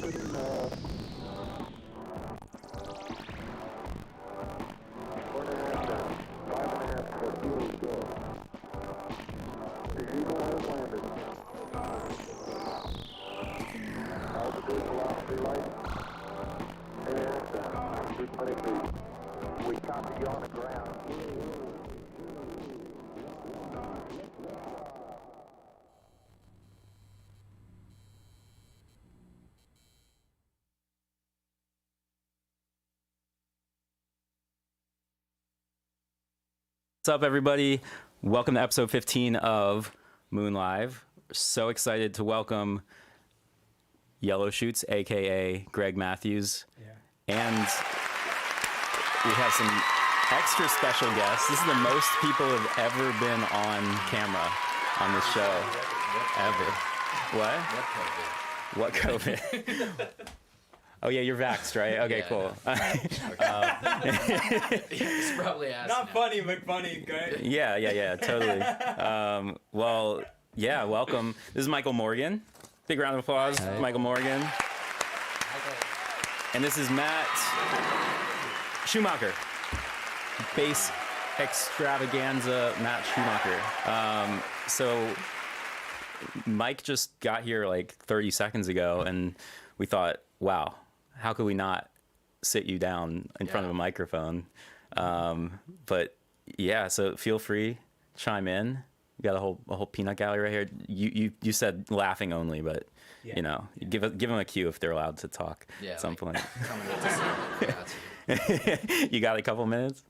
We copy you on the ground. What's up, everybody? Welcome to episode 15 of m00n Live. So excited to welcome Yellow Shoots, aka Greg Matthews. And we have some extra special guests. This is the most people have ever been on camera on this show. Ever. What? What COVID? Oh yeah, you're vaxxed, right? Okay, yeah, cool. He's probably asking. Not funny, but funny, great. Yeah, totally. Well, yeah, welcome. This is Michael Morgan. Big round of applause, Hi. Michael Morgan. And this is Matt Schumacher. Bass extravaganza, Matt Schumacher. So Mike just got here like 30 seconds ago, and we thought, wow, how could we not sit you down in front of a microphone? But yeah, so feel free, chime in. You got a whole peanut gallery right here. You said laughing only, but you know, give them a cue if they're allowed to talk at some point. You got a couple minutes?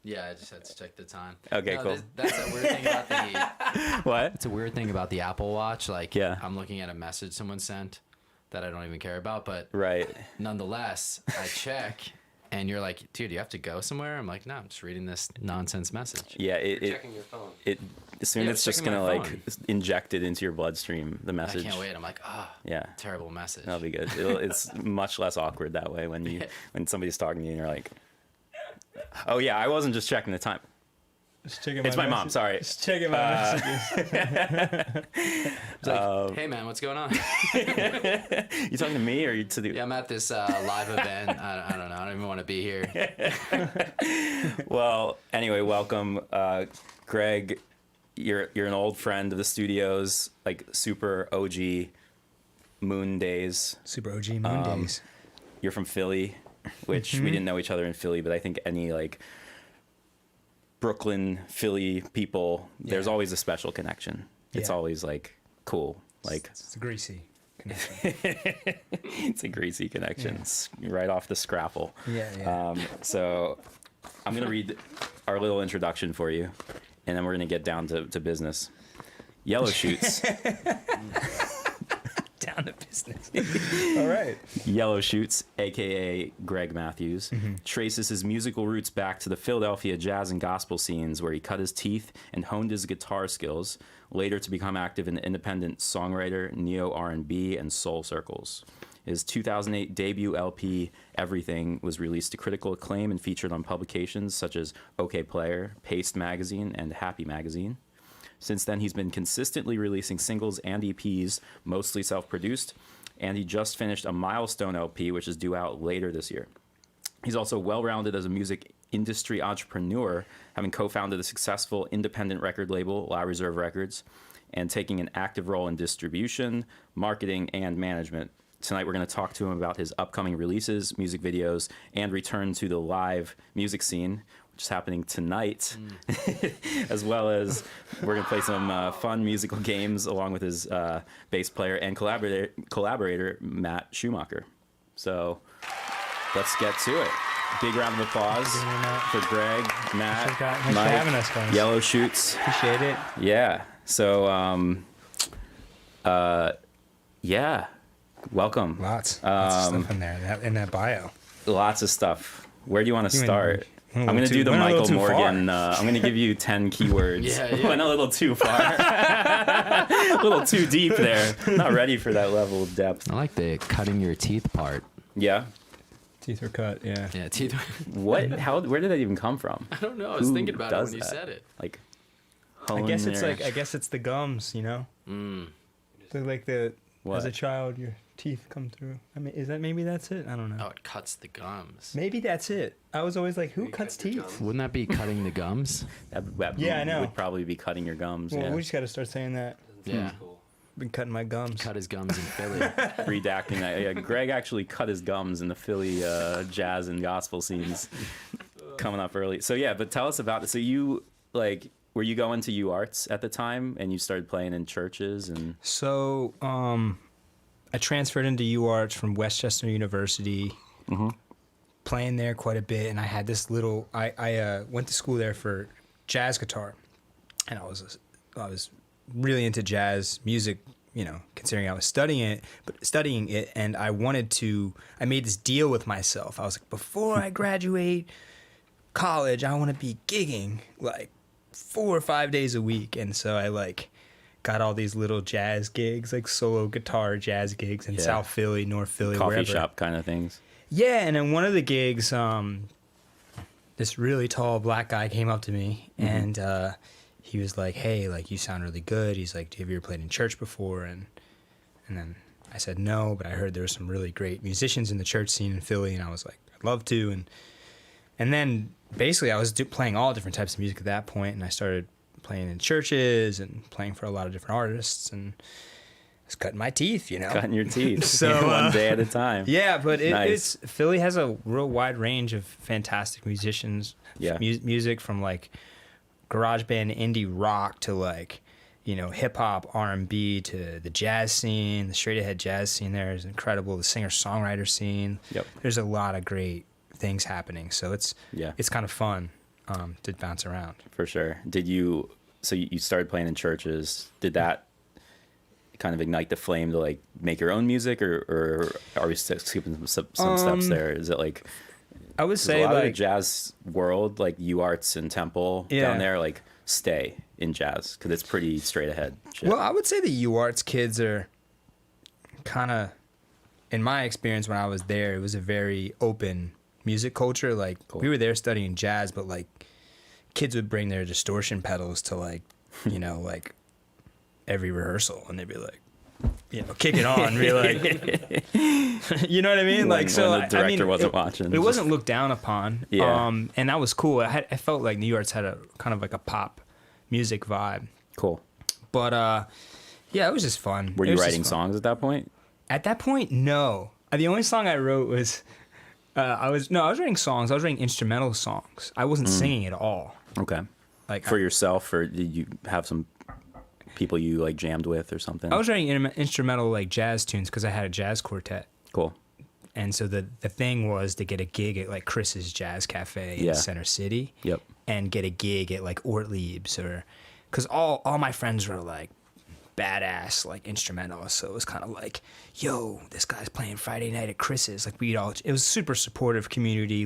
Yeah, I just had to check the time. Okay, cool. That's a weird thing about the. What? It's a weird thing about the Apple Watch. Like, yeah. I'm looking at a message someone sent that I don't even care about, but right. Nonetheless, I check, and you're like, "Dude, you have to go somewhere?" I'm like, "No, I'm just reading this nonsense message." Yeah, checking your phone. Soon it's just gonna like inject it into your bloodstream. The message. I can't wait. I'm like, yeah, terrible message. That'll be good. It's much less awkward that way when somebody's talking to you and you're like, "Oh yeah, I wasn't just checking the time." It's my mom. Sorry. Just checking my messages. Like, hey man, what's going on? You talking to me or you to the? Yeah, I'm at this live event. I don't know. I don't even want to be here. Well, anyway, welcome, Greg. You're an old friend of the studios, like super OG m00n days. Super OG m00n days. You're from Philly, which we didn't know each other in Philly, but I think any like Brooklyn, Philly people, there's always a special connection. It's always like cool. Like it's a greasy connection. It's a greasy connection. It's right off the scrapple. Yeah. So I'm gonna read our little introduction for you, and then we're gonna get down to business. Yellow Shoots. Down to business. All right. Yellow Shoots, aka Greg Matthews, traces his musical roots back to the Philadelphia jazz and gospel scenes, where he cut his teeth and honed his guitar skills, later to become active in the independent songwriter, neo R&B, and soul circles. His 2008 debut LP, Everything, was released to critical acclaim and featured on publications such as Okayplayer, Paste Magazine, and Happy Magazine. Since then, he's been consistently releasing singles and EPs, mostly self-produced, and he just finished a Milestone LP, which is due out later this year. He's also well-rounded as a music industry entrepreneur, having co-founded a successful independent record label, La.Reserve Records, and taking an active role in distribution, marketing, and management. Tonight, we're going to talk to him about his upcoming releases, music videos, and return to the live music scene, which is happening tonight, as well as we're going to play some fun musical games along with his bass player and collaborator, Matt Schumacher. So let's get to it. Big round of applause for Greg, Matt, Thanks for Mike, having us, guys. Yellow Shoots. Appreciate it. Yeah. So, yeah. Welcome. Lots of stuff in there, in that bio. Lots of stuff. Where do you want to start? I'm went going to do the Michael Morgan. far. I'm going to give you 10 keywords. Yeah. Went a little too far. A little too deep there. Not ready for that level of depth. I like the cutting your teeth part. Yeah. Teeth were cut, yeah. Yeah, teeth. What? How? Where did that even come from? I don't know. I was Who thinking about it does when you that? said it. Like, I guess it's the gums, you know? Mm. So like the What? As a child, your teeth come through. I mean, maybe that's it? I don't know. Oh, it cuts the gums. Maybe that's it. I was always like, who cuts teeth? Wouldn't that be cutting the gums? That Yeah, I know. would probably be cutting your gums. Well, yeah. we just got to start saying that. Yeah. Been cutting my gums. Cut his gums in Philly. Redacting that. Yeah, Greg actually cut his gums in the Philly jazz and gospel scenes coming up early. So yeah, but tell us about it. So you were you going to UArts at the time and you started playing in churches and So I transferred into UArts from Westchester University, playing there quite a bit, and I had this little. I went to school there for jazz guitar, and I was really into jazz music, considering I was studying it, and I made this deal with myself. I was like, before I graduate college, I want to be gigging like 4 or 5 days a week. And so I got all these little jazz gigs, like solo guitar jazz gigs in South Philly, North Philly, coffee wherever. shop kind of things? Yeah, and then one of the gigs, this really tall black guy came up to me, and he was like, "Hey, you sound really good." He's like, "Have you ever played in church before?" And then I said no, but I heard there were some really great musicians in the church scene in Philly, and I was like, "I'd love to." And then basically I was playing all different types of music at that point, and I started playing in churches and playing for a lot of different artists, and I was cutting my teeth, Cutting your teeth. So, one day at a time. Yeah, but Nice. Philly has a real wide range of fantastic musicians. Yeah. Music from garage band, indie rock to hip hop, R&B to the jazz scene. The straight ahead jazz scene there is incredible. The singer songwriter scene. Yep. There's a lot of great things happening. So it's kind of fun to bounce around. For sure. You started playing in churches. Did that kind of ignite the flame to make your own music, or are we skipping some steps there? Is it I would say a lot of the jazz world, UArts and Temple down there, stay in jazz because it's pretty straight ahead shit. Well, I would say the UArts kids are kind of, in my experience when I was there, it was a very open music culture. Cool. We were there studying jazz, but kids would bring their distortion pedals to every rehearsal, and they'd be kick it on, be you know what I mean? When the director wasn't watching. It wasn't looked down upon. Yeah. And that was cool. I felt like New York's had a kind of a pop music vibe. Cool. But it was just fun. Were you writing songs at that point? At that point, no. The only song I wrote was I was writing songs. I was writing instrumental songs. I wasn't singing at all. Okay. For yourself, or did you have some people you jammed with or something? I was writing instrumental jazz tunes because I had a jazz quartet. Cool. And so the thing was to get a gig at Chris's Jazz Cafe in Center City. Yep. And get a gig at Ortlieb's, because all my friends were badass instrumentalists. So it was kind of yo, this guy's playing Friday night at Chris's. It was super supportive community.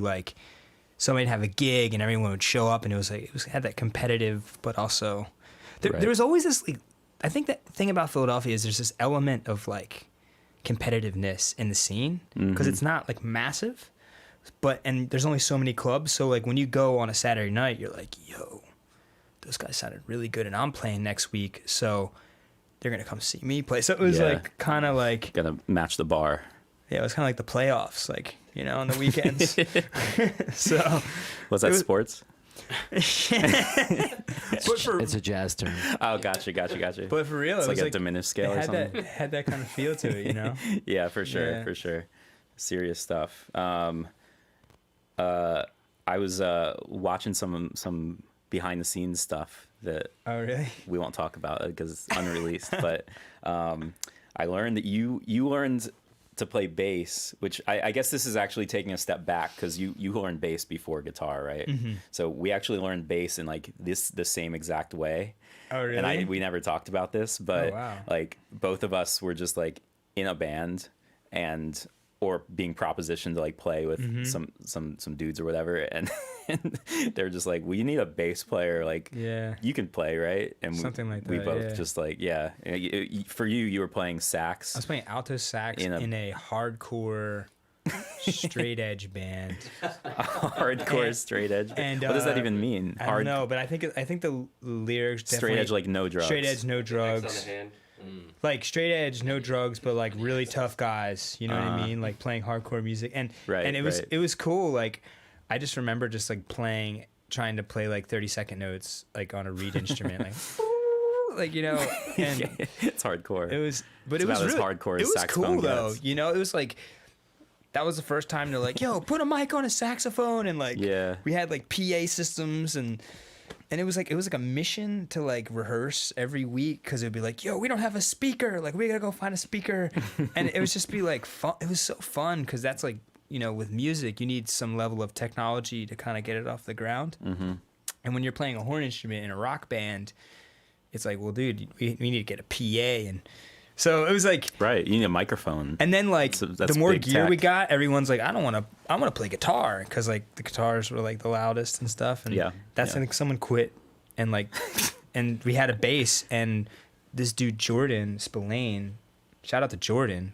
Somebody'd have a gig and everyone would show up, and it had that competitive, but also there was always this I think that thing about Philadelphia is there's this element of competitiveness in the scene because it's not massive, and there's only so many clubs. So when you go on a Saturday night, you're yo, those guys sounded really good, and I'm playing next week, so they're gonna come see me play. So it was kind of gotta match the bar. Yeah, it was kind of the playoffs, on the weekends. So was that sports? It's a jazz term. Oh, gotcha. But for real, it's it was a diminished scale or something. Had that kind of feel to it, Yeah, for sure. Serious stuff. I was watching some behind the scenes stuff that we won't talk about because it's unreleased. But I learned that you learned to play bass, which I guess this is actually taking a step back because you learned bass before guitar, right? Mm-hmm. So we actually learned bass in the same exact way. Oh, really? And we never talked about this, but both of us were just in a band or being propositioned to play with some dudes or whatever, and they're just well, you need a bass player, you can play, right? And something like that. We both just for you were playing sax. I was playing alto sax in a hardcore straight edge band. Hardcore straight edge. And what does that even mean? I don't know, but I think the lyrics straight edge, no drugs. Straight edge, no drugs. X on the hand. Like straight edge, no drugs, but like really tough guys. You know what I mean? Like playing hardcore music, and it was cool. Like I just remember just like trying to play like 30-second notes like on a reed instrument, like you know. And it's hardcore. It was, but it's it was really hardcore. It was saxophone cool though. gets. You know, it was like. That was the first time they're like, yo, put a mic on a saxophone, and like we had like PA systems, and it was like a mission to like rehearse every week, because it'd be like, yo, we don't have a speaker, like we gotta go find a speaker. And it would just be like fun. It was so fun, because that's like, you know, with music you need some level of technology to kind of get it off the ground. And when you're playing a horn instrument in a rock band, it's like, well, dude, we need to get a PA. And so it was like, right, you need a microphone. And then like that's the more big gear tech. we got, everyone's like, I want to play guitar, because like the guitars were like the loudest and stuff. And that's when someone quit, and like and we had a bass, and this dude Jordan Spillane, shout out to Jordan.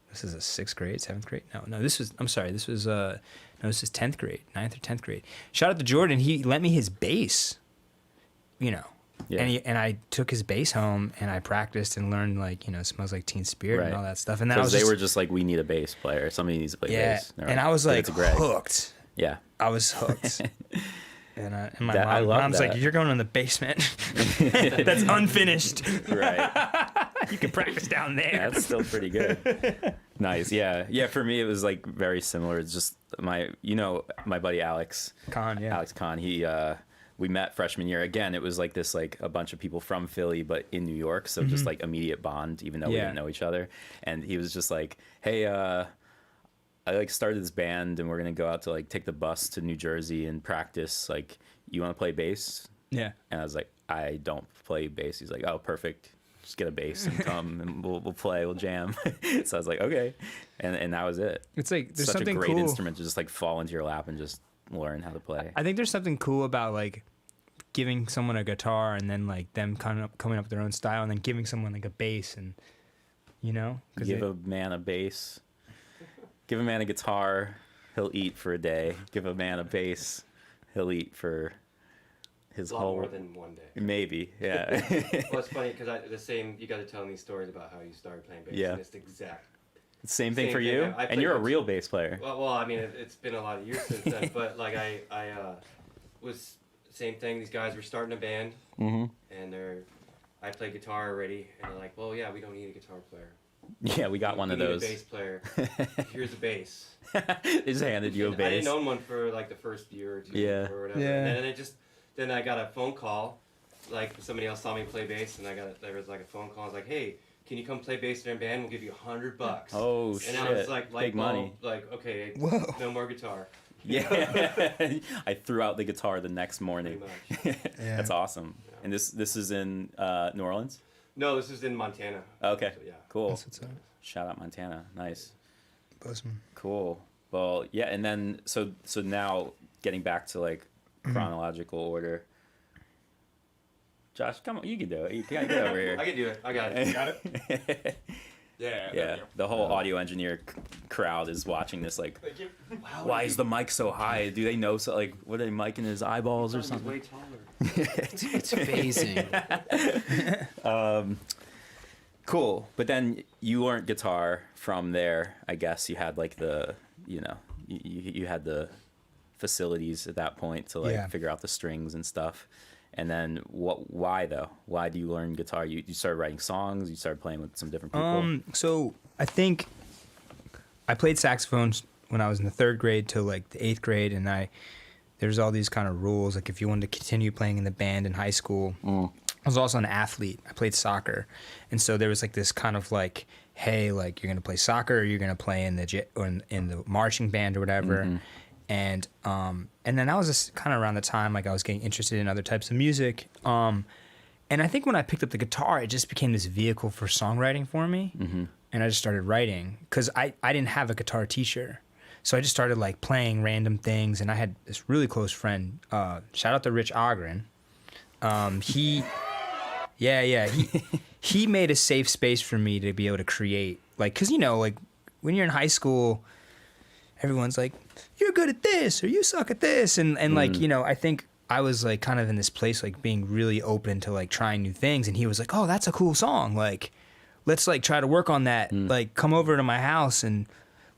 This is a 6th grade, 7th grade. No, this was 10th grade, 9th or 10th grade. Shout out to Jordan. He lent me his bass, you know. Yeah. And I took his bass home, and I practiced and learned, like, you know, Smells Like Teen Spirit and all that stuff. And then they were just like, we need a bass player. Somebody needs to play bass. And I was like hooked. Yeah. I was hooked. And my mom's like, you're going in the basement. That's unfinished. Right. You can practice down there. That's still pretty good. Nice. Yeah. Yeah. For me, it was like very similar. It's just my buddy Alex Kahn. We met freshman year. Again, it was like this, like a bunch of people from Philly, but in New York. So just like immediate bond, even though we didn't know each other. And he was just like, hey, I like started this band, and we're going to go out to like take the bus to New Jersey and practice. Like, you want to play bass? Yeah. And I was like, I don't play bass. He's like, oh, perfect. Just get a bass and come, and we'll play, we'll jam. So I was like, okay. And that was it. It's like, there's such something a great cool. instrument to just like fall into your lap and just learn how to play. I think there's something cool about like giving someone a guitar, and then like them coming up with their own style, and then giving someone like a bass, and you know, give a man a bass, give a man a guitar, he'll eat for a day. Give a man a bass, he'll eat for his whole more than one day. Maybe, yeah. Well, it's funny because you got to tell me stories about how you started playing bass. Yeah. And it's the exact same thing for you. And you're a real bass player. Well, I mean, it's been a lot of years since then, but like I was. Same thing. These guys were starting a band, and I play guitar already, and they're like, "Well, yeah, we don't need a guitar player. Yeah, we got one of those. We need a bass player. Here's a bass." They just handed you a bass. I didn't own one for like the first year or two, or whatever. Yeah. And then I got a phone call, like somebody else saw me play bass, and there was like a phone call. I was like, "Hey, can you come play bass in our band? We'll give you $100." Oh shit! And I was like, big money. Like, okay, no more guitar. Yeah, I threw out the guitar the next morning. That's awesome. Yeah. And this is in New Orleans? No, this is in Montana. Okay, so, yeah. Cool. That's what's up. Shout out Montana. Nice. Awesome. Cool. Well, yeah, and then so now getting back to like chronological order. Josh, come on, you can do it. You can get over here. I can do it. I got it. You got it? Yeah. The whole audio engineer crowd is watching this like, why is the mic so high? Do they know? So like, what are they miking his eyeballs or something? Way taller. It's phasing. Cool. But then you learned guitar from there. I guess you had like you had the facilities at that point to like figure out the strings and stuff. And then why though? Why do you learn guitar? You started writing songs, you started playing with some different people? So I think I played saxophone when I was in the 3rd grade till like the 8th grade, and there's all these kind of rules, like if you wanted to continue playing in the band in high school. I was also an athlete. I played soccer. And so there was like this kind of like, hey, like you're going to play soccer, or you're going to play in the marching band or whatever. And then that was just kind of around the time like I was getting interested in other types of music. And I think when I picked up the guitar, it just became this vehicle for songwriting for me. And I just started writing because I didn't have a guitar teacher. So I just started like playing random things. And I had this really close friend, shout out to Rich Ogren. He made a safe space for me to be able to create, like, cause you know, like when you're in high school, everyone's like, you're good at this or you suck at this. And like, you know, I think I was like kind of in this place, like being really open to like trying new things. And he was like, oh, that's a cool song. Like, let's like try to work on that. Like, come over to my house. And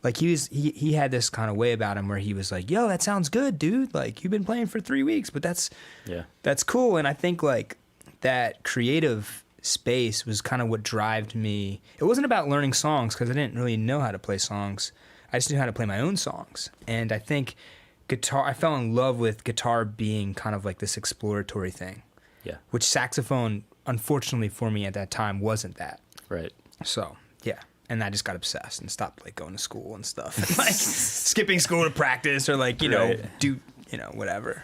like, he had this kind of way about him where he was like, yo, that sounds good, dude. Like, you've been playing for 3 weeks, but that's cool. And I think like that creative space was kind of what drove me. It wasn't about learning songs, because I didn't really know how to play songs. I just knew how to play my own songs. And I think guitar, I fell in love with guitar being kind of like this exploratory thing. Yeah. Which saxophone, unfortunately for me at that time, wasn't that. Right. So, yeah. And I just got obsessed and stopped like going to school and stuff. And, like skipping school to practice, or like, you know, do, you know, whatever.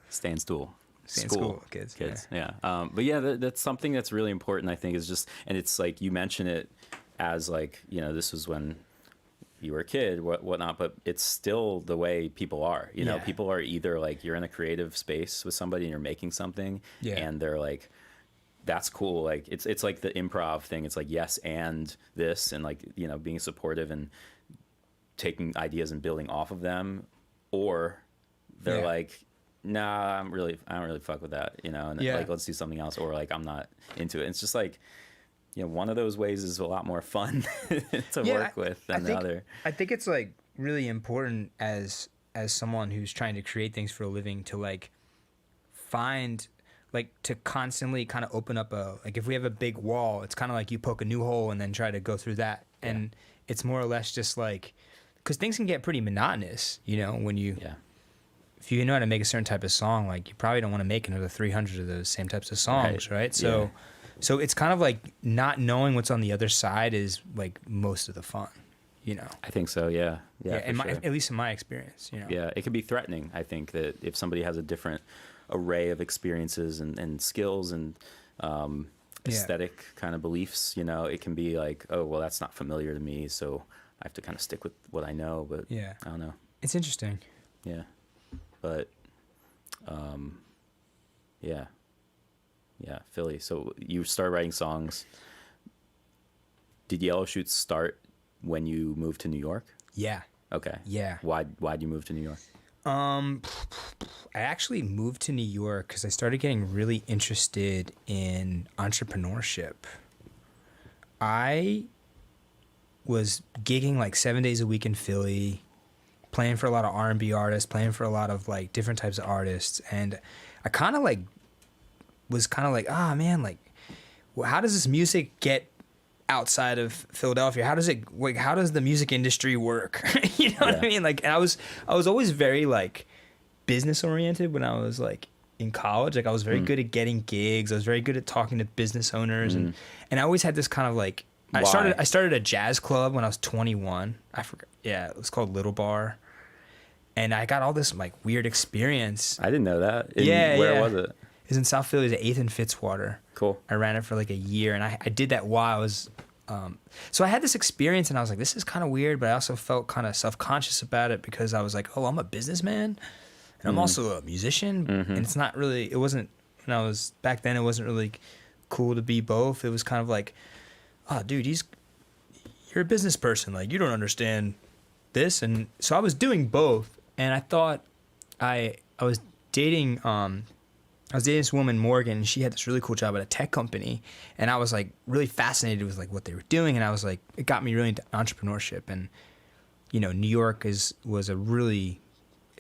Stay in school. Stay in school, kids. Yeah. But yeah, that's something that's really important, I think, is just, and it's like, you mention it as like, you know, this was when you were a kid, whatnot, but it's still the way people are. You know, people are either like, you're in a creative space with somebody and you're making something, and they're like, that's cool. Like, it's like the improv thing. It's like, yes, and this, and like, you know, being supportive and taking ideas and building off of them, or they're like, nah, I don't really fuck with that, you know, and like, let's do something else, or like, I'm not into it. It's just like, you know, one of those ways is a lot more fun to work with than the other. I think it's like really important as someone who's trying to create things for a living to like find, like, to constantly kind of open up like, if we have a big wall, it's kind of like you poke a new hole and then try to go through that. And it's more or less just like, because things can get pretty monotonous, you know, when you, if you know how to make a certain type of song, like, you probably don't want to make another 300 of those same types of songs, right? So, so it's kind of like not knowing what's on the other side is like most of the fun, you know? I think so, yeah. At least in my experience, you know? Yeah, it can be threatening, I think, that if somebody has a different array of experiences and skills and aesthetic kind of beliefs, you know, it can be like, oh, well, that's not familiar to me, so I have to kind of stick with what I know, but I don't know. It's interesting. Yeah. But, yeah, Philly. So you started writing songs. Did Yellow Shoots start when you moved to New York? Yeah. Okay. Yeah. Why'd you move to New York? I actually moved to New York because I started getting really interested in entrepreneurship. I was gigging like 7 days a week in Philly, playing for a lot of R&B artists, playing for a lot of like different types of artists, and I kind of like was kind of like, man, like, well, how does this music get outside of Philadelphia? How does the music industry work? You know what I mean? Like, and I was always very like business oriented when I was like in college. Like, I was very good at getting gigs. I was very good at talking to business owners, and I always had this kind of like, I started a jazz club when I was 21. I forgot. Yeah, it was called Little Bar. And I got all this like weird experience. I didn't know that. Where was it? It was in South Philly, the 8th and Fitzwater. Cool. I ran it for like a year, and I did that while I was, so I had this experience, and I was like, this is kind of weird, but I also felt kind of self-conscious about it because I was like, oh, I'm a businessman, and I'm also a musician, and it's not really, it wasn't, when I was, back then, it wasn't really cool to be both. It was kind of like, oh, dude, you're a business person, like, you don't understand this, and so I was doing both, and I thought I was dating this woman, Morgan, and she had this really cool job at a tech company, and I was like really fascinated with like what they were doing, and I was like, it got me really into entrepreneurship. And you know, New York it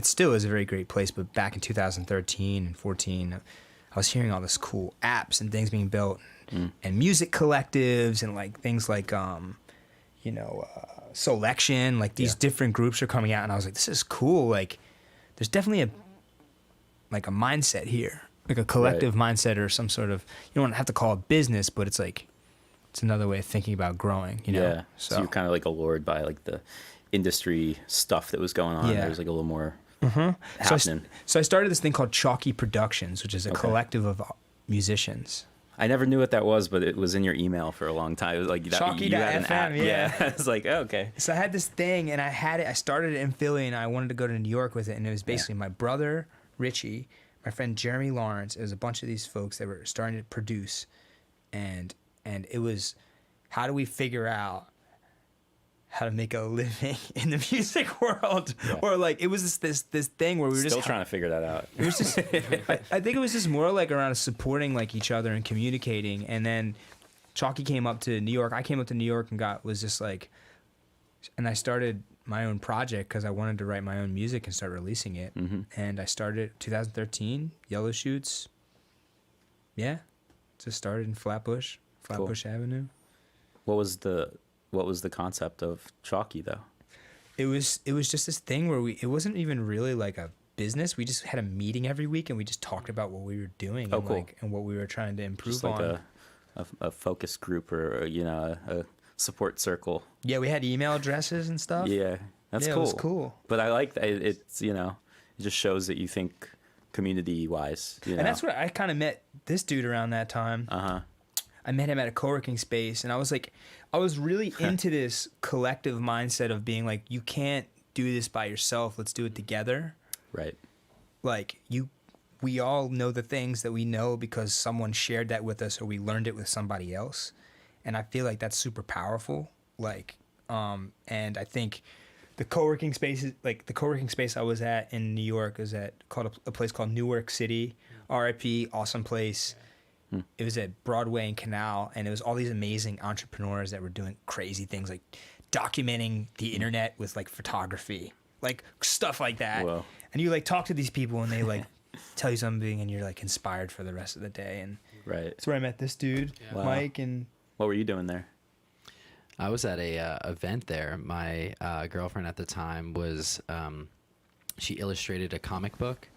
still is a very great place, but back in 2013 and 14, I was hearing all this cool apps and things being built, and music collectives and like things like Selection, like these different groups are coming out, and I was like, this is cool. Like, there's definitely a mindset here, like a collective mindset, or some sort of, you don't have to call it business, but it's like, it's another way of thinking about growing, you know? Yeah. So you're kind of like allured by like the industry stuff that was going on. Yeah. There's like a little more happening. So I started this thing called Chalky Productions, which is a collective of musicians. I never knew what that was, but it was in your email for a long time. It was like that, you had an app. Yeah. I was like, oh, okay. So I had this thing, and I started it in Philly, and I wanted to go to New York with it, and it was basically my brother, Richie, my friend Jeremy Lawrence. It was a bunch of these folks that were starting to produce, and it was, how do we figure out how to make a living in the music world, or like it was this thing where we were Still just trying to figure that out. It was just, I think it was just more like around supporting like each other and communicating. And then Chalky came up to New York. I came up to New York and I started my own project because I wanted to write my own music and start releasing it. And I started 2013, Yellow Shoots. Yeah, just started in Flatbush Avenue. What was the concept of Chalky though? It was just this thing where it wasn't even really like a business. We just had a meeting every week and we just talked about what we were doing and what we were trying to improve Just like on. a focus group or a support circle. Yeah, we had email addresses and stuff. Yeah, that's Yeah, cool. it was cool. But I like that it's it just shows that you think community wise. And that's what I kind of met this dude around that time. I met him at a co-working space, and I was really into this collective mindset of being like, you can't do this by yourself. Let's do it together. Right. Like we all know the things that we know because someone shared that with us or we learned it with somebody else. And I feel like that's super powerful. Like, and I think the co-working space I was at in New York was called a place called Newark City, RIP, awesome place. It was at Broadway and Canal, and it was all these amazing entrepreneurs that were doing crazy things like documenting the internet with like photography, like stuff like that. Whoa. And you like talk to these people and they like tell you something and you're like inspired for the rest of the day. And Right. that's where I met this dude, Wow. Mike. And What were you doing there? I was at a event there. My girlfriend at the time was she illustrated a comic book,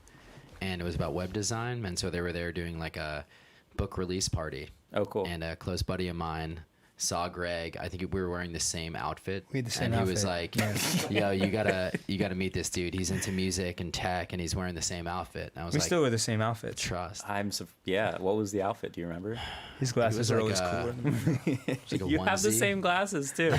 and it was about web design. And so they were there doing like a book release party. Oh, cool. And a close buddy of mine saw Greg. I think we were wearing the same outfit. We had the same and he was outfit. like, "Yo, you gotta meet this dude. He's into music and tech, and he's wearing the same outfit." And I was we like, still wear the same outfits. "Trust." What was the outfit? Do you remember? His glasses was are like always cooler than mine. It's like a You have the onesie. same glasses too.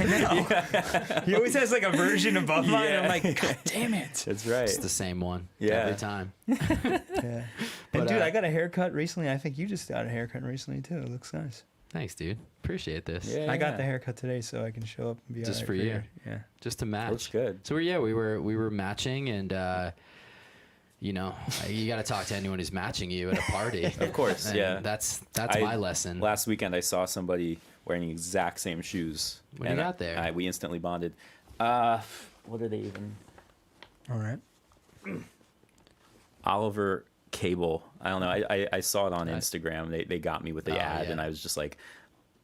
He always has like a version above mine. Yeah. I'm like, God damn it. That's right. It's the same one Yeah. every time. Yeah. But, And dude, uh, I got a haircut recently. I think you just got a haircut recently too. It looks nice. Thanks, dude. Appreciate this. Yeah. I got the haircut today so I can show up and be Just all right for you. Yeah. Just to match. Looks good. So we were matching, and you got to talk to anyone who's matching you at a party. Of course, And yeah. That's I- my lesson. Last weekend, I saw somebody wearing the exact same shoes. What do you got there? We instantly bonded. What are they even? All right. Oliver Cable. I don't know. I saw it on Nice. Instagram. They got me with the Oh, ad, yeah. and I was just like,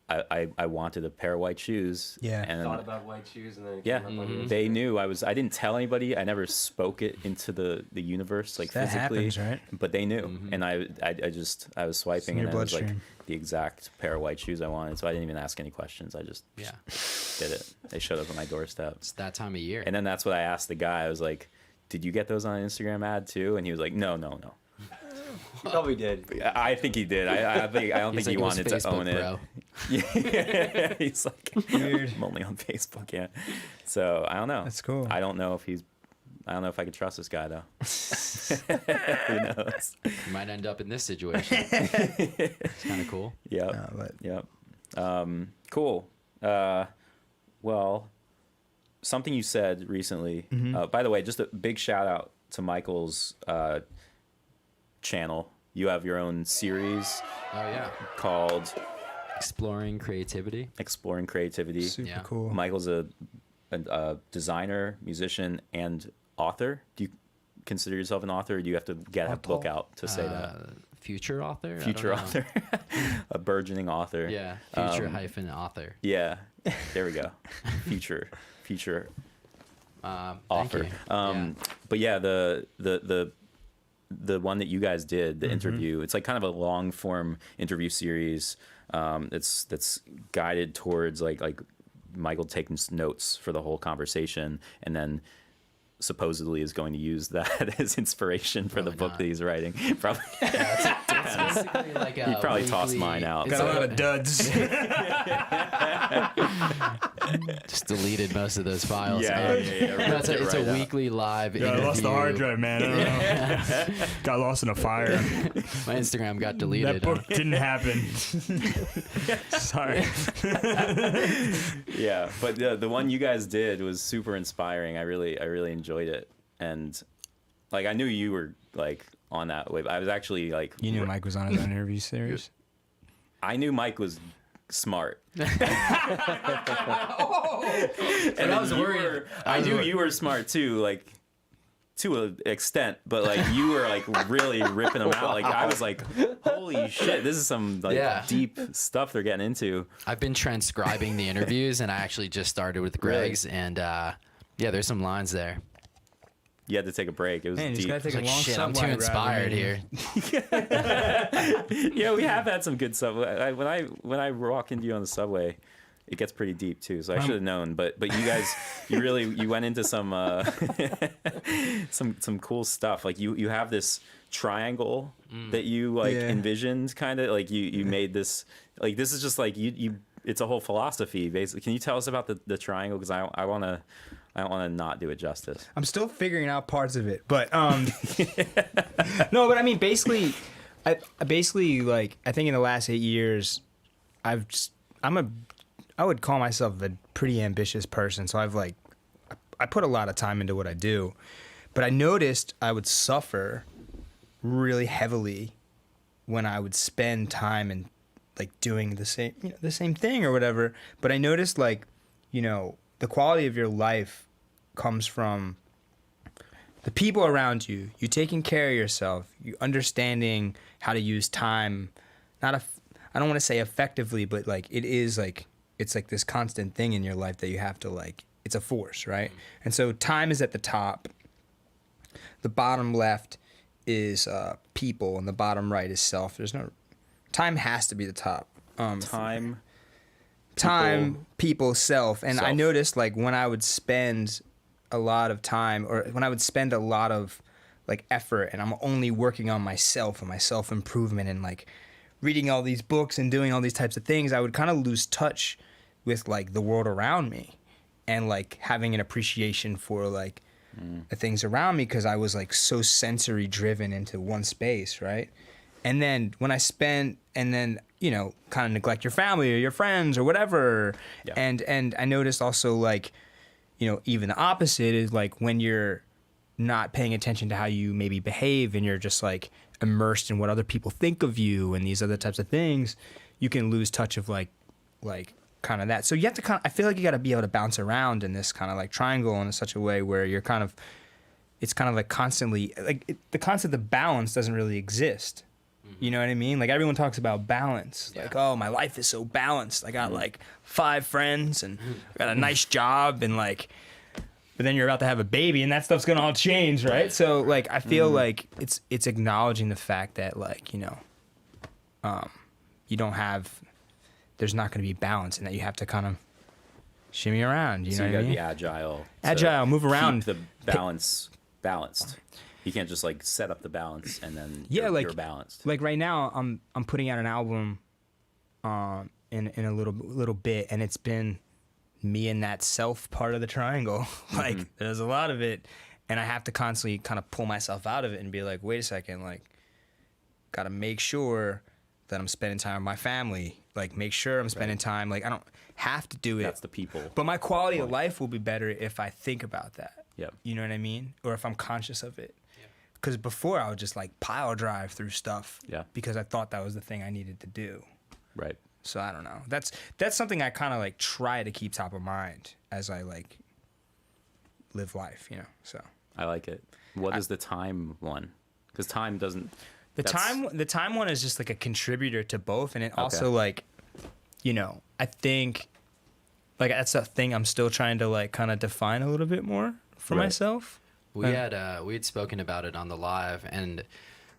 I wanted a pair of white shoes. Yeah. And Thought about white shoes and then it yeah, came up on your they knew I didn't tell anybody. I never spoke it into the universe, like That physically. happens, right? But they knew, and I was swiping, in your and it was like bloodstream. the exact pair of white shoes I wanted. So I didn't even ask any questions. I just Yeah. did it. They showed up at my doorstep, It's that time of year. and then that's what I asked the guy. I was like, "Did you get those on an Instagram ad too?" And he was like, "No." You probably did. I think he did. I don't think He's like, he "It was wanted to Facebook, own it. bro." Yeah, he's like, Weird. I'm only on Facebook, yeah. So I don't know. That's cool. I don't know if I could trust this guy though. Who knows? You might end up in this situation. It's kind of cool. Yep. But Yep. Cool. Well, something you said recently. By the way, just a big shout out to Michael's channel. You have your own series Oh yeah. called Exploring creativity. Exploring Creativity. super Yeah. cool. Michael's a designer, musician, and author. Do you consider yourself an author, or do you have to get a book out to say that? Future author. I don't Future know. author, a burgeoning author. Yeah. Future hyphen author. Yeah. There we go. Future Thank author. you. Yeah. But yeah, the one that you guys did, the interview, it's like kind of a long form interview series. That's guided towards like Michael taking notes for the whole conversation, and then supposedly is going to use that as inspiration for the Probably book not. that he's writing. Probably. It's basically like a He probably tossed weekly- mine out. it's Got a a- lot of duds. Just deleted most of those files. Yeah, No, it's ripped it a right out. weekly live Yeah, I lost the hard interview. drive, man. I don't know. Got lost in a fire. My Instagram got deleted. That book didn't happen. Sorry. Yeah, but the one you guys did was super inspiring. I really enjoyed it, and like I knew you were like on that wave. I was actually like, You knew Mike was on his own interview series? I knew Mike was smart. And I was then you worried. were- I knew you were smart too, like to an extent, but like you were like really ripping them out. Like I was like, holy shit, this is some like deep stuff they're getting into. I've been transcribing the interviews, and I actually just started with Greg's, and yeah, there's some lines there. You had to take a break. It was Man, you just deep. gotta take Like, a long shit, I'm too subway ride, inspired man. here. Yeah, we have had some good stuff. When I walk into you on the subway, it gets pretty deep too. So I should have known. But you guys, you went into some some cool stuff. Like you have this triangle that you like envisioned, kind of like you made this. Like this is just like you. It's a whole philosophy, basically. Can you tell us about the triangle? Because I want to not do it justice. I'm still figuring out parts of it, but no, but I mean, basically, I like I think in the last 8 years, I would call myself a pretty ambitious person. So I put a lot of time into what I do, but I noticed I would suffer really heavily when I would spend time in like doing the same thing or whatever. But I noticed like, the quality of your life comes from the people around you, you taking care of yourself, you understanding how to use time, I don't want to say effectively, but like it is like, it's like this constant thing in your life that you have to like, it's a force, right? And so time is at the top. The bottom left is people and the bottom right is self. Time has to be the top. Time, people, self. And I noticed like when I would spend a lot of time or when I would spend a lot of like effort and I'm only working on myself and my self-improvement and like reading all these books and doing all these types of things, I would kind of lose touch with like the world around me and like having an appreciation for like the things around me because I was like so sensory driven into one space, right? And then when I spend and then, kind of neglect your family or your friends or whatever. Yeah. And I noticed also like, even the opposite is like when you're not paying attention to how you maybe behave and you're just like immersed in what other people think of you and these other types of things, you can lose touch of like kind of that. So you have to I feel like you got to be able to bounce around in this kind of like triangle in such a way where you're it's kind of like constantly like the concept of balance doesn't really exist. You know what I mean? Like everyone talks about balance. Like, oh, my life is so balanced. I got like 5 friends and I got a nice job and like, but then you're about to have a baby and that stuff's gonna all change, right? So like, I feel like it's acknowledging the fact that like, you don't have, there's not gonna be balance and that you have to kind of shimmy around. You know what I mean? Be agile. Move around. Keep the balance balanced. You can't just like set up the balance and then you're balanced. Like right now, I'm putting out an album, in a little bit, and it's been me and that self part of the triangle. Like there's a lot of it, and I have to constantly kind of pull myself out of it and be like, wait a second, like, gotta make sure that I'm spending time with my family. Like make sure I'm spending time. Like I don't have to do it. That's the people. But my quality of life will be better if I think about that. Yep. You know what I mean? Or if I'm conscious of it. Because before I would just like pile drive through stuff. Yeah. Because I thought that was the thing I needed to do. Right. So I don't know. That's something I kind of like try to keep top of mind as I like live life. So I like it. What is the time one? Because time doesn't. The time one is just like a contributor to both, and it also like, I think like that's a thing I'm still trying to like kind of define a little bit more for myself. We had spoken about it on the live, and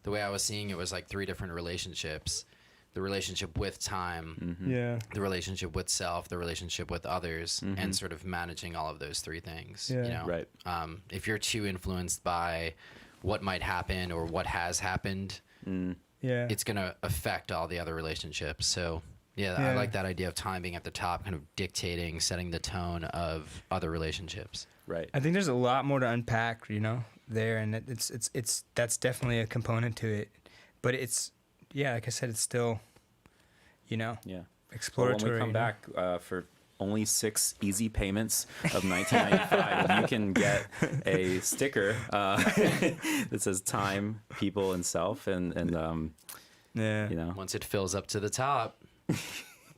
the way I was seeing it was like 3 different relationships: the relationship with time, the relationship with self, the relationship with others, and sort of managing all of those 3 things. Right. If you're too influenced by what might happen or what has happened, it's gonna affect all the other relationships. So Yeah, I like that idea of time being at the top, kind of dictating, setting the tone of other relationships. Right. I think there's a lot more to unpack, there, and it's that's definitely a component to it. But it's, like I said, it's still, Yeah. exploratory. Well, when we come back for only 6 easy payments of $19.95, you can get a sticker that says time, people, and self, and Once it fills up to the top,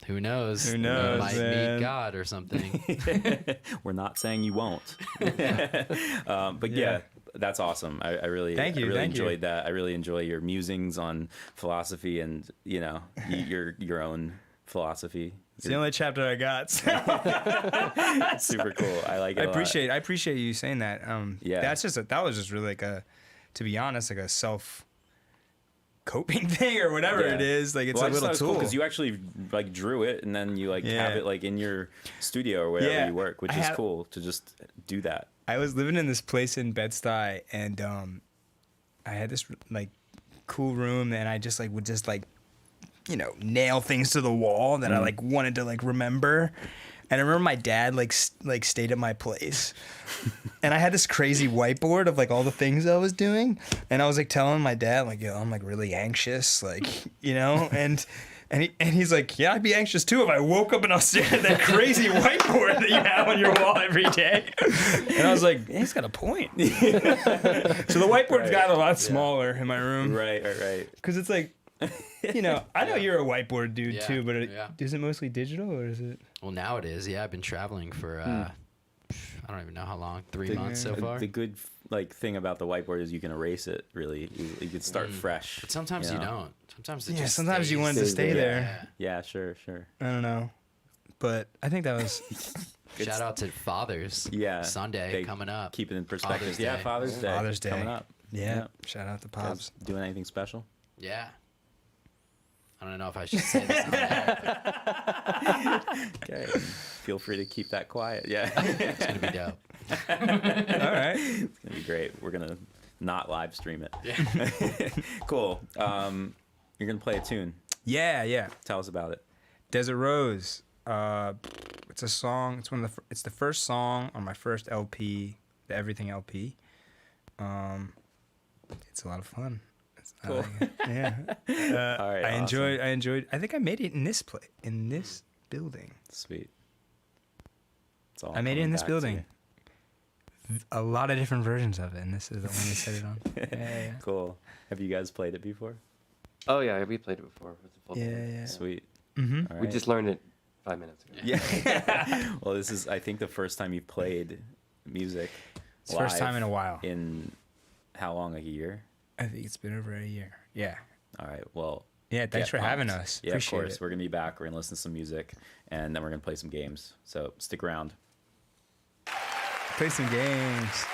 who knows? Who knows, You might man. meet God or something. We're not saying you won't. But yeah, that's awesome. I really, Thank you, I really thank you. enjoyed that. I really enjoy your musings on philosophy and your own philosophy. It's the only chapter I got. So. Super cool. I like it. I appreciate you saying that. Yeah. That was just really like to be honest, like a self coping thing or whatever it is. Like it's a little tool. Because you actually like drew it and then you have it like in your studio or wherever you work, which is cool to just do that. I was living in this place in Bed-Stuy, and I had this like cool room, and I just like would just like nail things to the wall that I like wanted to like remember. And I remember my dad like stayed at my place, and I had this crazy whiteboard of like all the things I was doing, and I was like telling my dad like, yo, I'm like really anxious, like and he's like, yeah, I'd be anxious too if I woke up and I was staring at that crazy whiteboard that you have on your wall every day. And I was like, he's got a point. So the whiteboard's got a lot smaller in my room. Right. Because it's like, I know you're a whiteboard dude too, but is it mostly digital or is it? Well, now it is. Yeah, I've been traveling for I don't even know how long. 3 months so far. The good thing about the whiteboard is you can erase it. Really, you can start fresh. But sometimes you don't. Sometimes it just sometimes stays. you want it to stay there. Yeah, sure. I don't know, but I think that was. Shout out to Fathers. Yeah, Sunday coming up. Keep it in perspective. Father's Day. Father's Day. Coming up. Yeah. Shout out to Pops. Guys doing anything special? Yeah. I don't know if I should say this on air. Okay. Feel free to keep that quiet. Yeah. It's gonna be dope. All right. It's gonna be great. We're gonna not live stream it. Yeah. Cool. You're gonna play a tune. Yeah. Tell us about it. Desert Rose. It's a song. It's the first song on my first LP, the Everything LP. It's a lot of fun. Cool. Yeah. All right. I enjoyed. I think I made it in this building. Sweet. It's all I made it in coming this back to building. you. A lot of different versions of it, and this is the one we set it on. Yeah. Cool. Have you guys played it before? Oh yeah, we played it before with the full band. Yeah. Sweet. Mm-hmm. All We right. just learned it 5 minutes ago. Yeah. Well, this is, I think, the first time you've played music. It's the first live time in a while. In how long? Like a year? I think it's been over a year. Yeah. All right. Well. Yeah. Thanks for get having pumped. us. Yeah, Appreciate of course. it. We're gonna be back. We're gonna listen to some music, and then we're gonna play some games. So stick around. Play some games.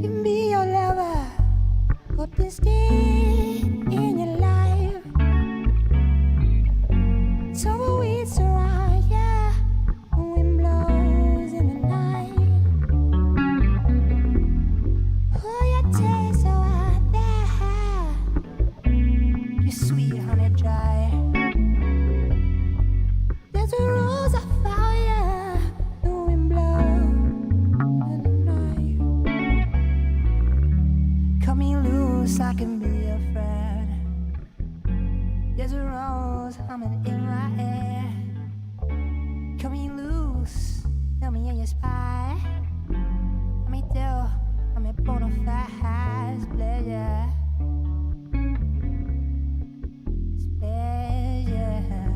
can be your lover, but this day in your life. Tumbleweeds around, yeah, the wind blows in the night. Pull your taste out there, your sweet honey dry. There's a rose of fire, the wind blows in the night. Cut me loose, I can be your friend. There's a rose humming in my ear. Cut me loose, tell me in your spy. Let me tell, I'm a bona fide pleasure. It's pleasure.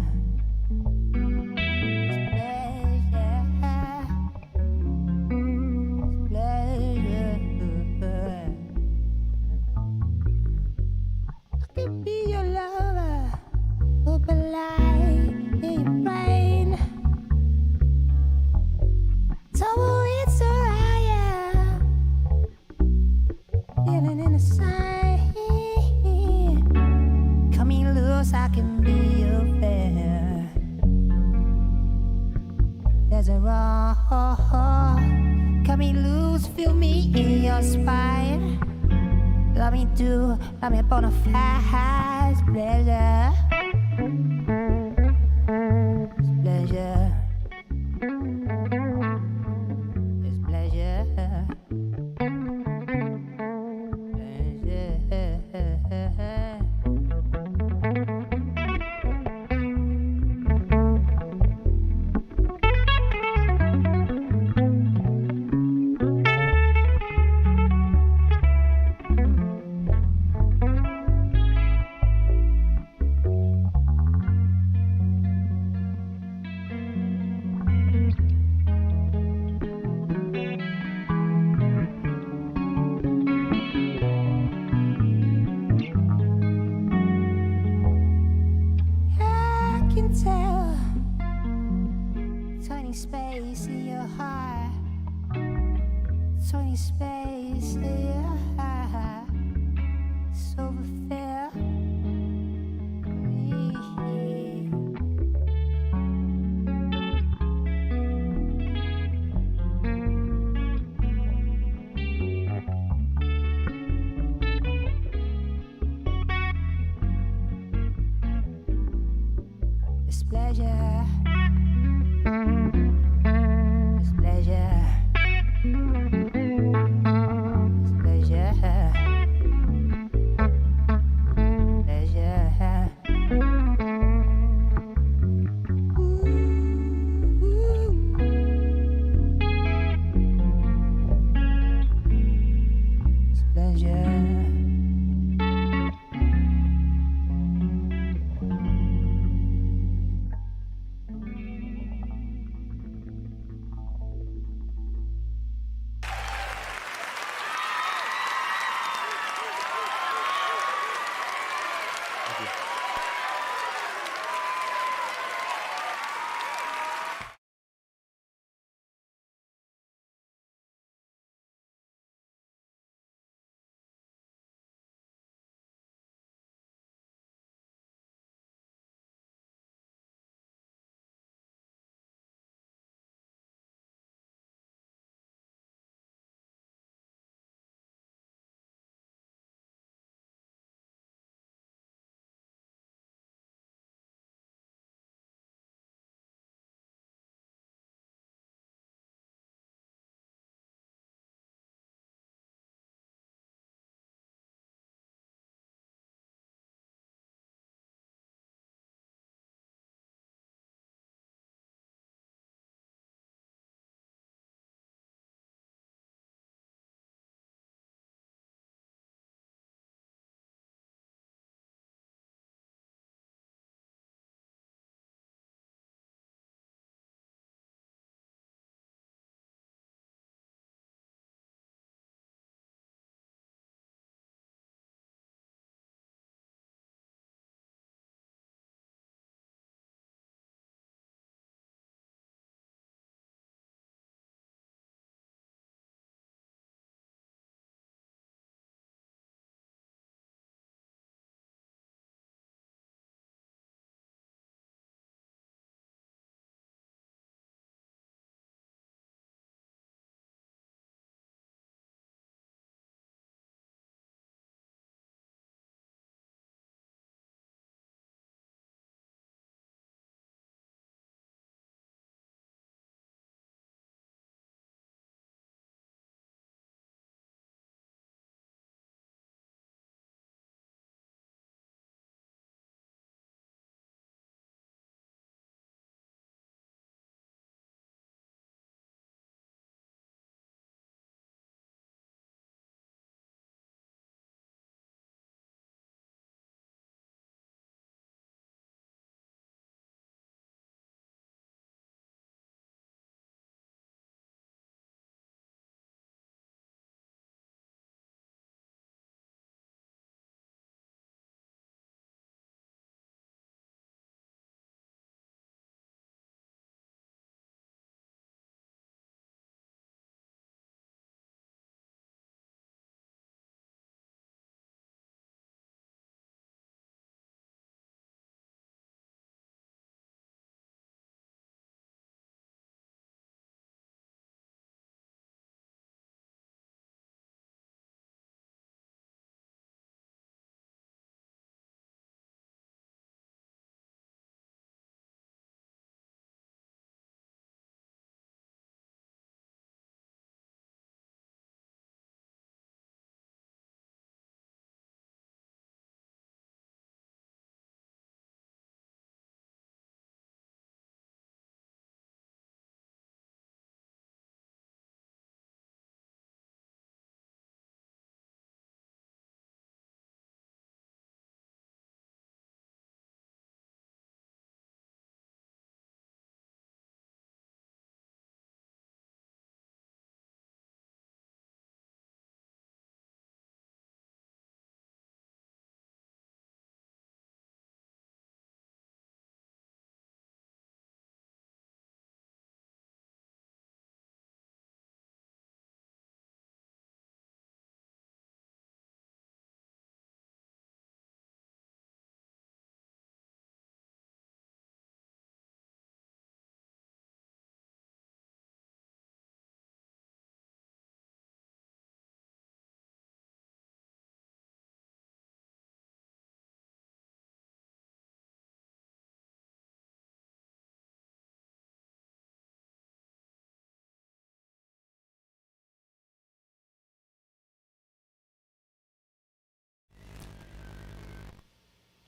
Be your lover, open light in your brain. Tumbleweeds around, yeah, feeling in the sun. Cut me loose, I can be your fair. There's a wrong, cut me loose, feel me in your spine. Let me do, let me bona fide pleasure. It's pleasure. It's pleasure. Tell tiny space in your heart, tiny space in your heart, so fair. Displeasure, displeasure, displeasure.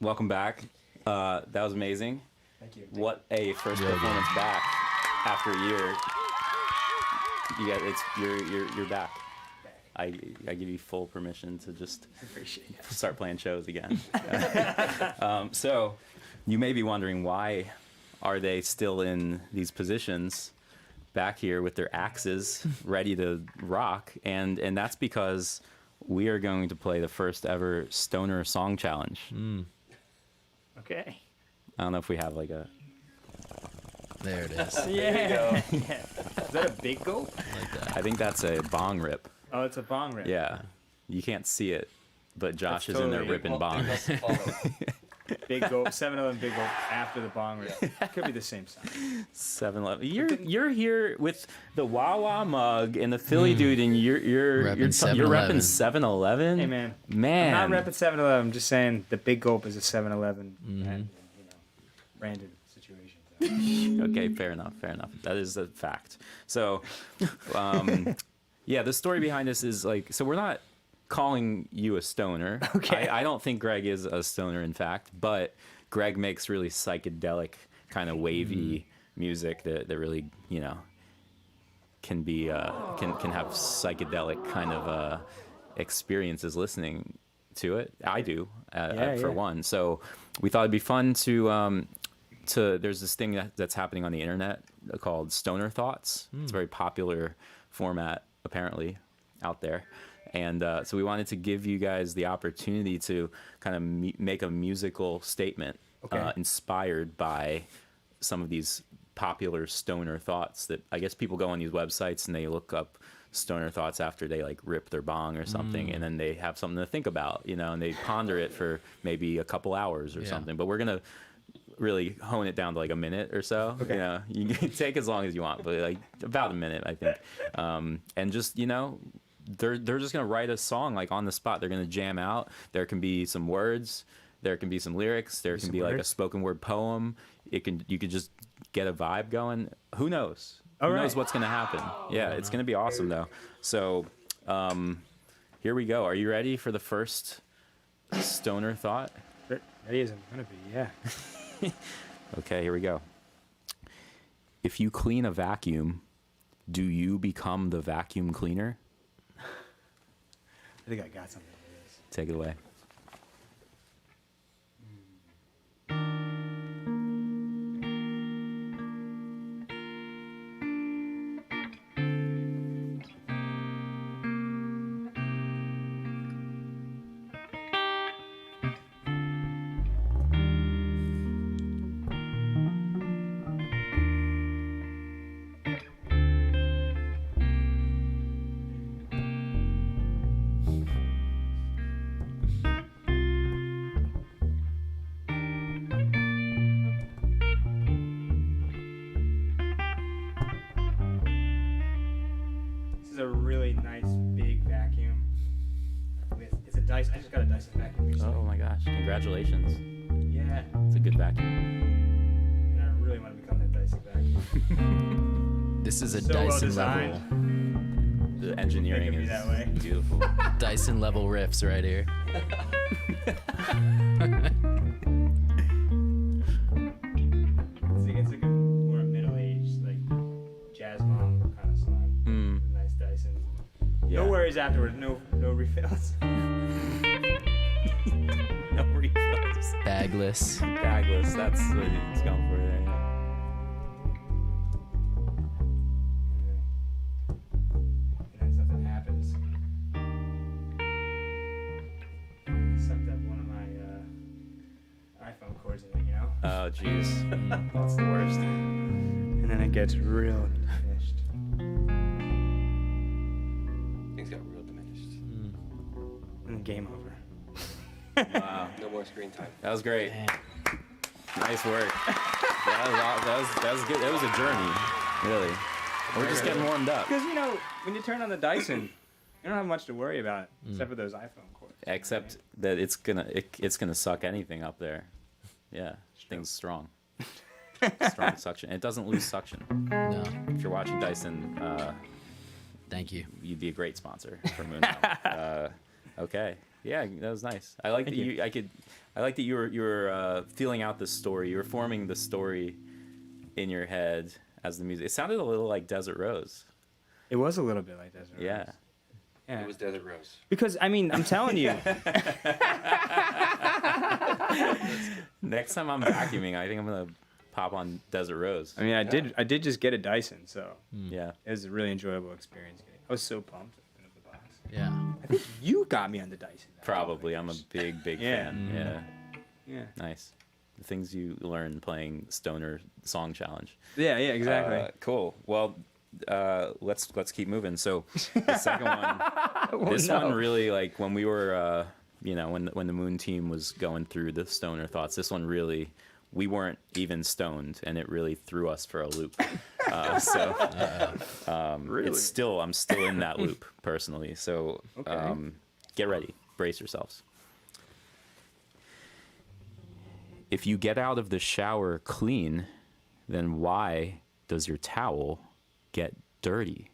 welcome back. That was amazing. Thank you. What a first Really performance back after a year. You're back. I give you full permission to just Appreciate it. start playing shows again. So you may be wondering, why are they still in these positions back here with their axes ready to rock? And that's because we are going to play the first ever Stoner Song Challenge. Okay. I don't know if we have like a... There it is. Yeah. Is that a big gulp? Like that. I think that's a bong rip. Oh, it's a bong rip. Yeah. You can't see it, but Josh That's is in there totally- ripping bongs. Big gulp. 7-Eleven big gulp after the bong rip. Could be the same sound. 7-Eleven. You're here with the Wawa mug and the Philly dude, and you're Repping repping 7-Eleven. 7-Eleven. Hey, man. Man. I'm not repping 7-Eleven. I'm just saying the big gulp is a 7-Eleven. And, random situation. Okay, fair enough. That is a fact. So, yeah, the story behind this is like, so we're not calling you a stoner. Okay. I don't think Greg is a stoner, in fact, but Greg makes really psychedelic, kind of wavy music that really, can be can have psychedelic kind of experiences listening to it. I do, for one. So we thought it'd be fun to there's this thing that's happening on the internet called Stoner Thoughts. It's a very popular format apparently out there, and so we wanted to give you guys the opportunity to kind of make a musical statement inspired by some of these popular stoner thoughts that I guess people go on these websites and they look up stoner thoughts after they like rip their bong or something, and then they have something to think about, and they ponder it for maybe a couple hours or something. But we're gonna really hone it down to like a minute or so. Okay. You can take as long as you want, but like about a minute, I think. And just they're just gonna write a song like on the spot. They're gonna jam out. There can be some words. There can be some lyrics. There can be like a spoken word poem. You could just get a vibe going. Who knows? Who knows what's gonna happen? Yeah, it's gonna be awesome though. So here we go. Are you ready for the first stoner thought? Ready as I'm gonna be, yeah. Okay, here we go. If you clean a vacuum, do you become the vacuum cleaner? I think I got something for this. Take it away. This is a really nice big vacuum. It's a Dyson. I just got a Dyson vacuum recently. Oh my gosh! Congratulations. Yeah. It's a good vacuum. And I really want to become that Dyson vacuum. This is a So well Dyson designed. level. The engineering Thinking of me is that way. beautiful. Dyson level riffs right here. It's like a more middle-aged, like jazz mom kind of song. Nice Dyson. Yeah. No worries afterwards. No refills. No refills. Bagless. Bagless. That's what he's going for there. Yeah. And then something happens. Sucked up one of my iPhone cords in it, Oh jeez. That's the worst. And then it gets real diminished. Things got real diminished. And then game over. Wow. No more screen time. That was great. Damn. Nice work. That was good. It was a journey, really. We're just getting warmed up. Because, when you turn on the Dyson, you don't have much to worry about except for those iPhone cords. Except that it's gonna suck anything up there. Yeah, thing's strong. Strong suction. It doesn't lose suction. No. If you're watching Dyson, Thank you. you'd be a great sponsor for Moon. Okay. Yeah, that was nice. I like that you. I like that you were feeling out the story. You were forming the story in your head as the music. It sounded a little like Desert Rose. It was a little bit like Desert Rose. Yeah. Yeah. It was Desert Rose. Because I mean, I'm telling you. Next time I'm vacuuming, I think I'm gonna pop on Desert Rose. I mean, I did just get a Dyson, so Yeah. it was a really enjoyable experience. I was so pumped to open up the box. Yeah. I think you got me on the Dyson. Probably. I'm a big Yeah. fan. Yeah. Yeah. Nice. The things you learn playing Stoner Song Challenge. Yeah. Exactly. Cool. Well, let's keep moving. So the second one, this one really, like, when we were, when the Moon team was going through the Stoner thoughts, this one really, we weren't even stoned, and it really threw us for a loop. Really? It's still, I'm still in that loop personally. So get ready, brace yourselves. If you get out of the shower clean, then why does your towel get dirty?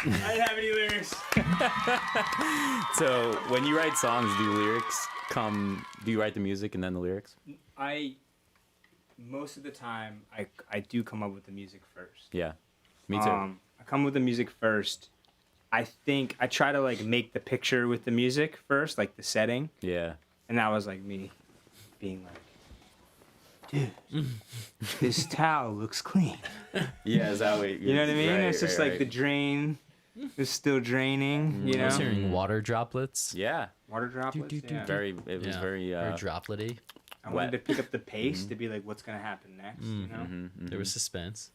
I didn't have any lyrics. So when you write songs, do you write the music and then the lyrics? Most of the time, I do come up with the music first. Yeah, me too. I come with the music first. I think I try to like make the picture with the music first, like the setting. Yeah. And that was like me being like, dude, this towel looks clean. Yeah, is that what You know what I mean? Right, It's just like the drain is still draining, you I was know? hearing water droplets. Yeah, Water droplets. Yeah. it was very very dropletty. I wanted to pick up the pace to be like, what's going to happen next, you know? There was suspense.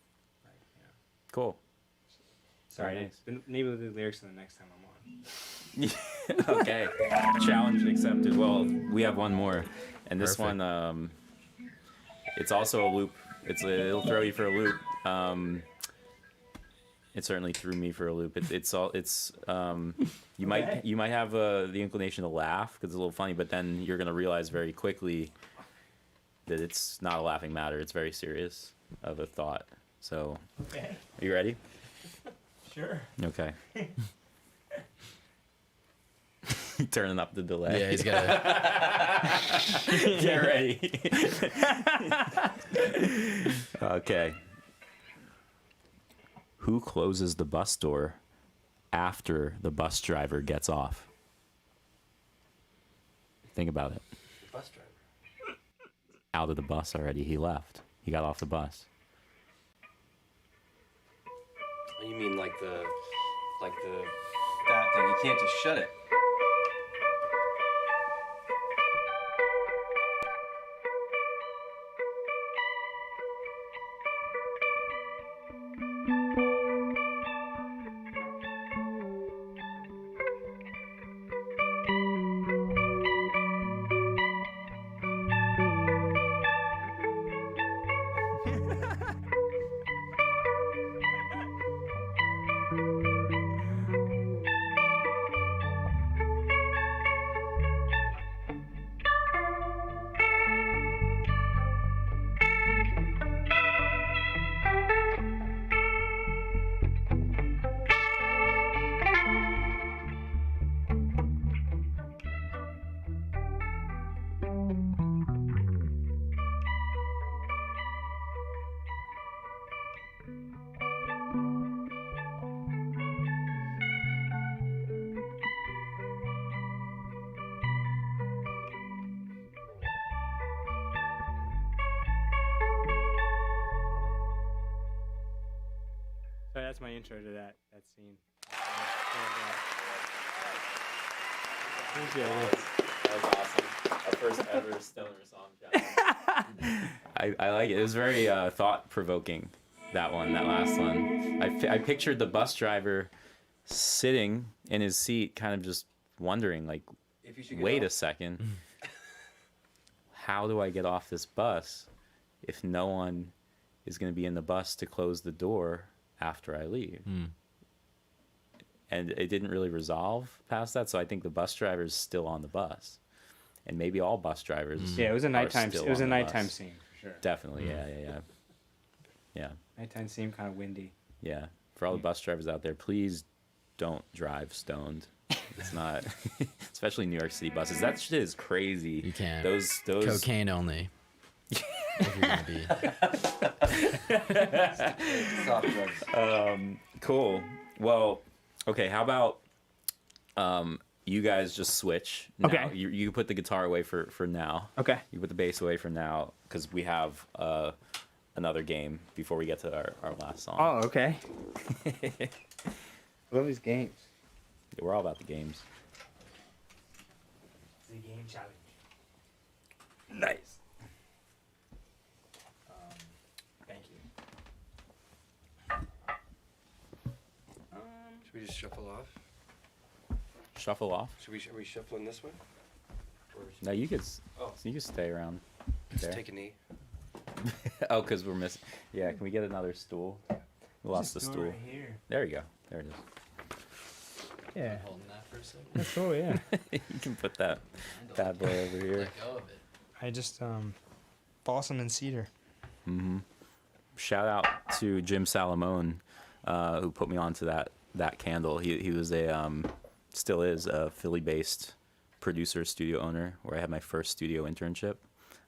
cool. Sorry, Nice. maybe we'll do lyrics the next time I'm on. Okay, challenge accepted. Well, we have one more, and this Perfect. one, it's also a loop. It'll throw you for a loop. It certainly threw me for a loop. You might have the inclination to laugh because it's a little funny, but then you're gonna realize very quickly that it's not a laughing matter. It's very serious of a thought. So, Okay. are you ready? Sure. Okay. Turning up the delay. Yeah, he's got to. Get ready. Okay. Who closes the bus door after the bus driver gets off? Think about it. Bus driver. Out of the bus already. He left. He got off the bus. You mean like that thing? You can't just shut it. So that's my intro to that scene. That was awesome. Our first ever stoner song challenge. I like it. It was very thought-provoking, that last one. I pictured the bus driver sitting in his seat, kind of just wondering, like, If you should wait a second. How do I get off this bus if no one is going to be in the bus to close the door after I leave? And it didn't really resolve past that, so I think the bus driver is still on the bus, and maybe all bus drivers. Yeah, it was a nighttime. still It was on a the nighttime bus. scene for sure. Definitely, yeah. Nighttime scene, kind of windy. Yeah, for all the bus drivers out there, please don't drive stoned. It's not, especially New York City buses. That shit is crazy. You can't. Those Cocaine only. If you're gonna be. Soft drugs. Cool. Well, okay. How about you guys just switch? Now. Okay. You put the guitar away for now. Okay. You put the bass away for now because we have another game before we get to our last song. Oh, okay. Love these games. We're all about the games. The game challenge. Nice. Thank you. Should we just shuffle off? Shuffle off. Are we shuffling this way? Or No, you could. Oh. You could stay around just there. take a knee? Oh, because we're missing. Yeah, can we get another stool? We lost the stool. Right here. There you go. There it is. Yeah. Holding that for a second. That's cool. Yeah. You can put that bad boy over here. Let go of it. I just balsam and cedar. Mm-hmm. Shout out to Jim Salamone, who put me onto that candle. He was still is a Philly-based producer, studio owner, where I had my first studio internship.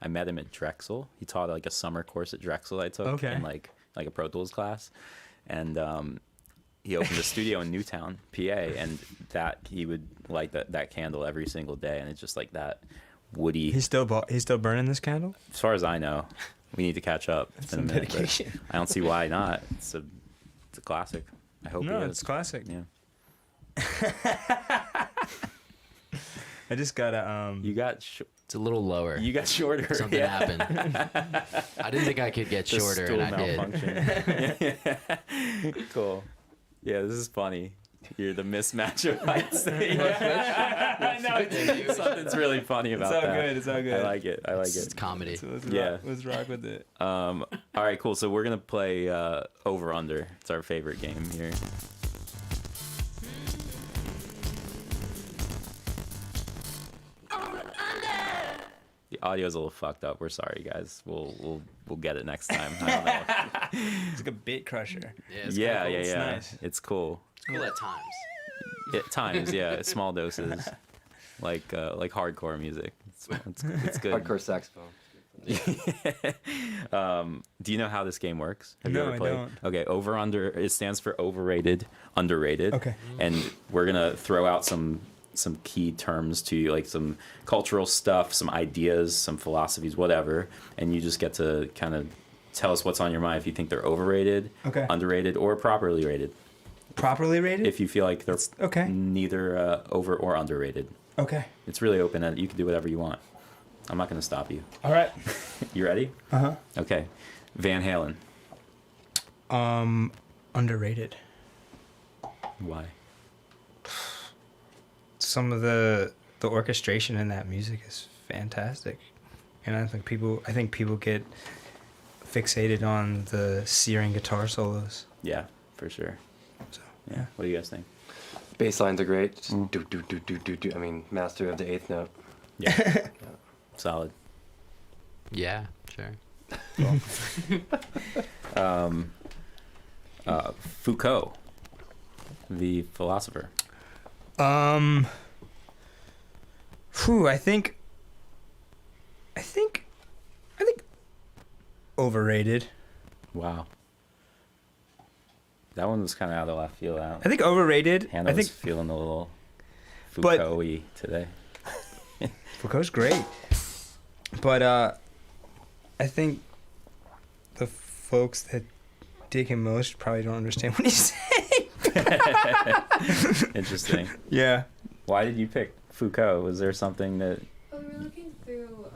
I met him at Drexel. He taught like a summer course at Drexel I took in like a Pro Tools class, and he opened a studio in Newtown, PA, and that he would light that candle every single day, and it's just like that woody. He's still burning this candle. As far as I know, we need to catch up. It's been a minute, but dedication. I don't see why not. It's a classic. I hope No, it it's is. classic. Yeah. I just gotta You got It's a little lower. you got shorter. Something yeah. happened. I didn't think I could get The shorter, stool and I did. malfunction. Cool. Yeah, this is funny. You're the mismatch of heights. Something's really funny about all that. good, it's all good. I like it. It's comedy. So Yeah. let's rock with it. All right, cool. So we're gonna play Over Under. It's our favorite game here. The audio's a little fucked up. We're sorry, guys. We'll get it next time. I don't know. It's like a bit crusher. Yeah, it's Yeah, kinda yeah, cool. yeah. nice. It's cool. It's cool at times. At times, yeah, small doses, like hardcore music. It's good. Hardcore saxophone. Do you know how this game works? Have you No, ever I played? don't. Okay, over under. It stands for overrated, underrated. Okay. And we're gonna throw out some key terms to you, like some cultural stuff, some ideas, some philosophies, whatever, and you just get to kind of tell us what's on your mind if you think they're overrated, Okay. underrated, or properly rated. Properly rated? If you feel like they're okay. neither over or underrated. Okay. It's really open and you can do whatever you want. I'm not going to stop you. All right. You ready? Uh-huh. Okay. Van Halen. Underrated. Why? Some of the orchestration in that music is fantastic. And I think people get fixated on the searing guitar solos. Yeah, for sure. So, Yeah. What do you guys think? Bass lines are great. Just do do do do do do. I mean, master of the eighth note. Yeah. Solid. Yeah, sure. Foucault, the philosopher. I think overrated. Wow. That one was kind of out of left field. I think overrated. Hannah I was think feeling a little But- Foucault-y today. Foucault's great. But I think the folks that dig him most probably don't understand what he's saying. Interesting. Yeah. Why did you pick Foucault? Was there something that? Well, we were looking through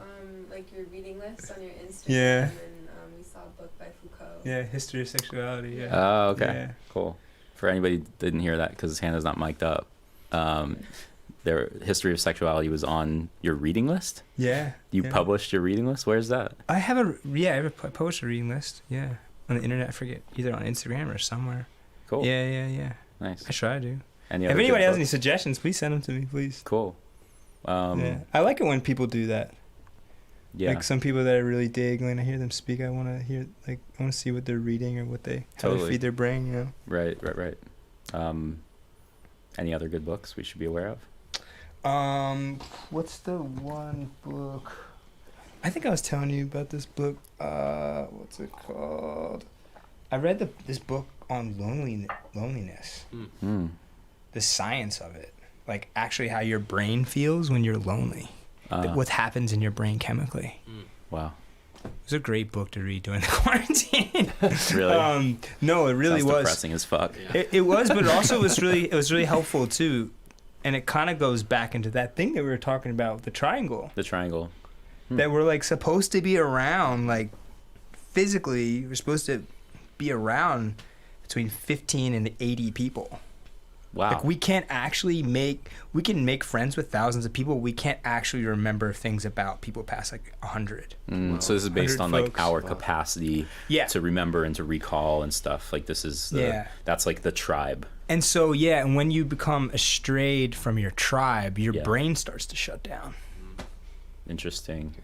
like your reading list on your Instagram, Yeah. and we saw a book by Foucault. Yeah, history of sexuality. Yeah. Oh, okay. Yeah. Cool. For anybody who didn't hear that, because Hannah's not mic'd up, their history of sexuality was on your reading list. Yeah. You yeah. published your reading list. Where's that? I have I published a reading list. Yeah, on the internet. I forget, either on Instagram or somewhere. Cool. Yeah. Nice. I try to. Any If other anybody good has any books? suggestions, please send them to me, please. Cool. Yeah, I like it when people do that. Yeah. Like some people that I really dig, when I hear them speak, I want to hear, like, I want to see what they're reading or what they how Totally. they feed their brain. You know. Right. Any other good books we should be aware of? What's the one book? I think I was telling you about this book. What's it called? I read this book on loneliness. Hmm. The science of it, like actually how your brain feels when you're lonely. What happens in your brain chemically. Wow. It was a great book to read during the quarantine. Really? No, it really Sounds was. depressing as fuck. It was, but it also was really helpful too, and it kind of goes back into that thing that we were talking about, the triangle. The triangle. That we're like supposed to be around, like physically, we're supposed to be around between 15 and 80 people. Wow. Like we can make friends with thousands of people. We can't actually remember things about people past like 100. So this is based 100 on like folks. our capacity Yeah. to remember and to recall and stuff. Like this is that's like the tribe. And so and when you become estrayed from your tribe, your brain starts to shut down. Interesting.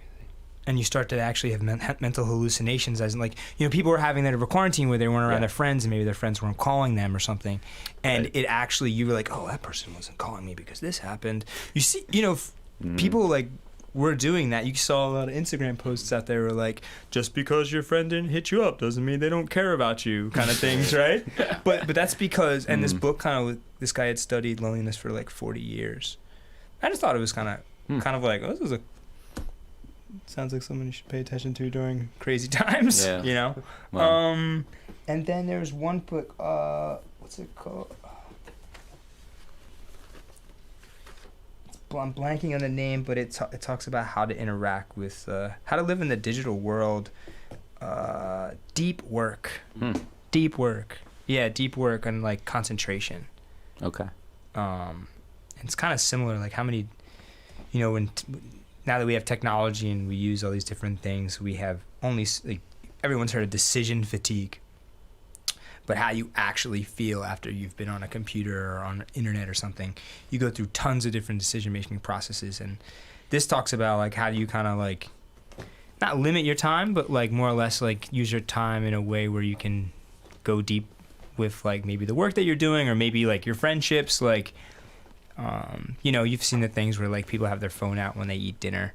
And you start to actually have mental hallucinations, as in, like, people were having that over quarantine where they weren't around their friends and maybe their friends weren't calling them or something. And it actually, you were like, oh, that person wasn't calling me because this happened. You see, people like were doing that. You saw a lot of Instagram posts out there were like, just because your friend didn't hit you up doesn't mean they don't care about you, kind of things, right? But that's because, and this book this guy had studied loneliness for like 40 years. I just thought it was kind of like, oh, this is sounds like someone you should pay attention to during crazy times, Wow. And then there's one book, what's it called? I'm blanking on the name, but it talks about how to interact with, how to live in the digital world. Deep work. Deep work. Yeah, deep work and like concentration. Okay. It's kind of similar, like how many, now that we have technology and we use all these different things, we have only, like, everyone's heard of decision fatigue. But how you actually feel after you've been on a computer or on the internet or something, you go through tons of different decision-making processes. And this talks about, like, how do you kind of, like, not limit your time, but, like, more or less, like, use your time in a way where you can go deep with, like, maybe the work that you're doing or maybe, like, your friendships, like, you've seen the things where like people have their phone out when they eat dinner,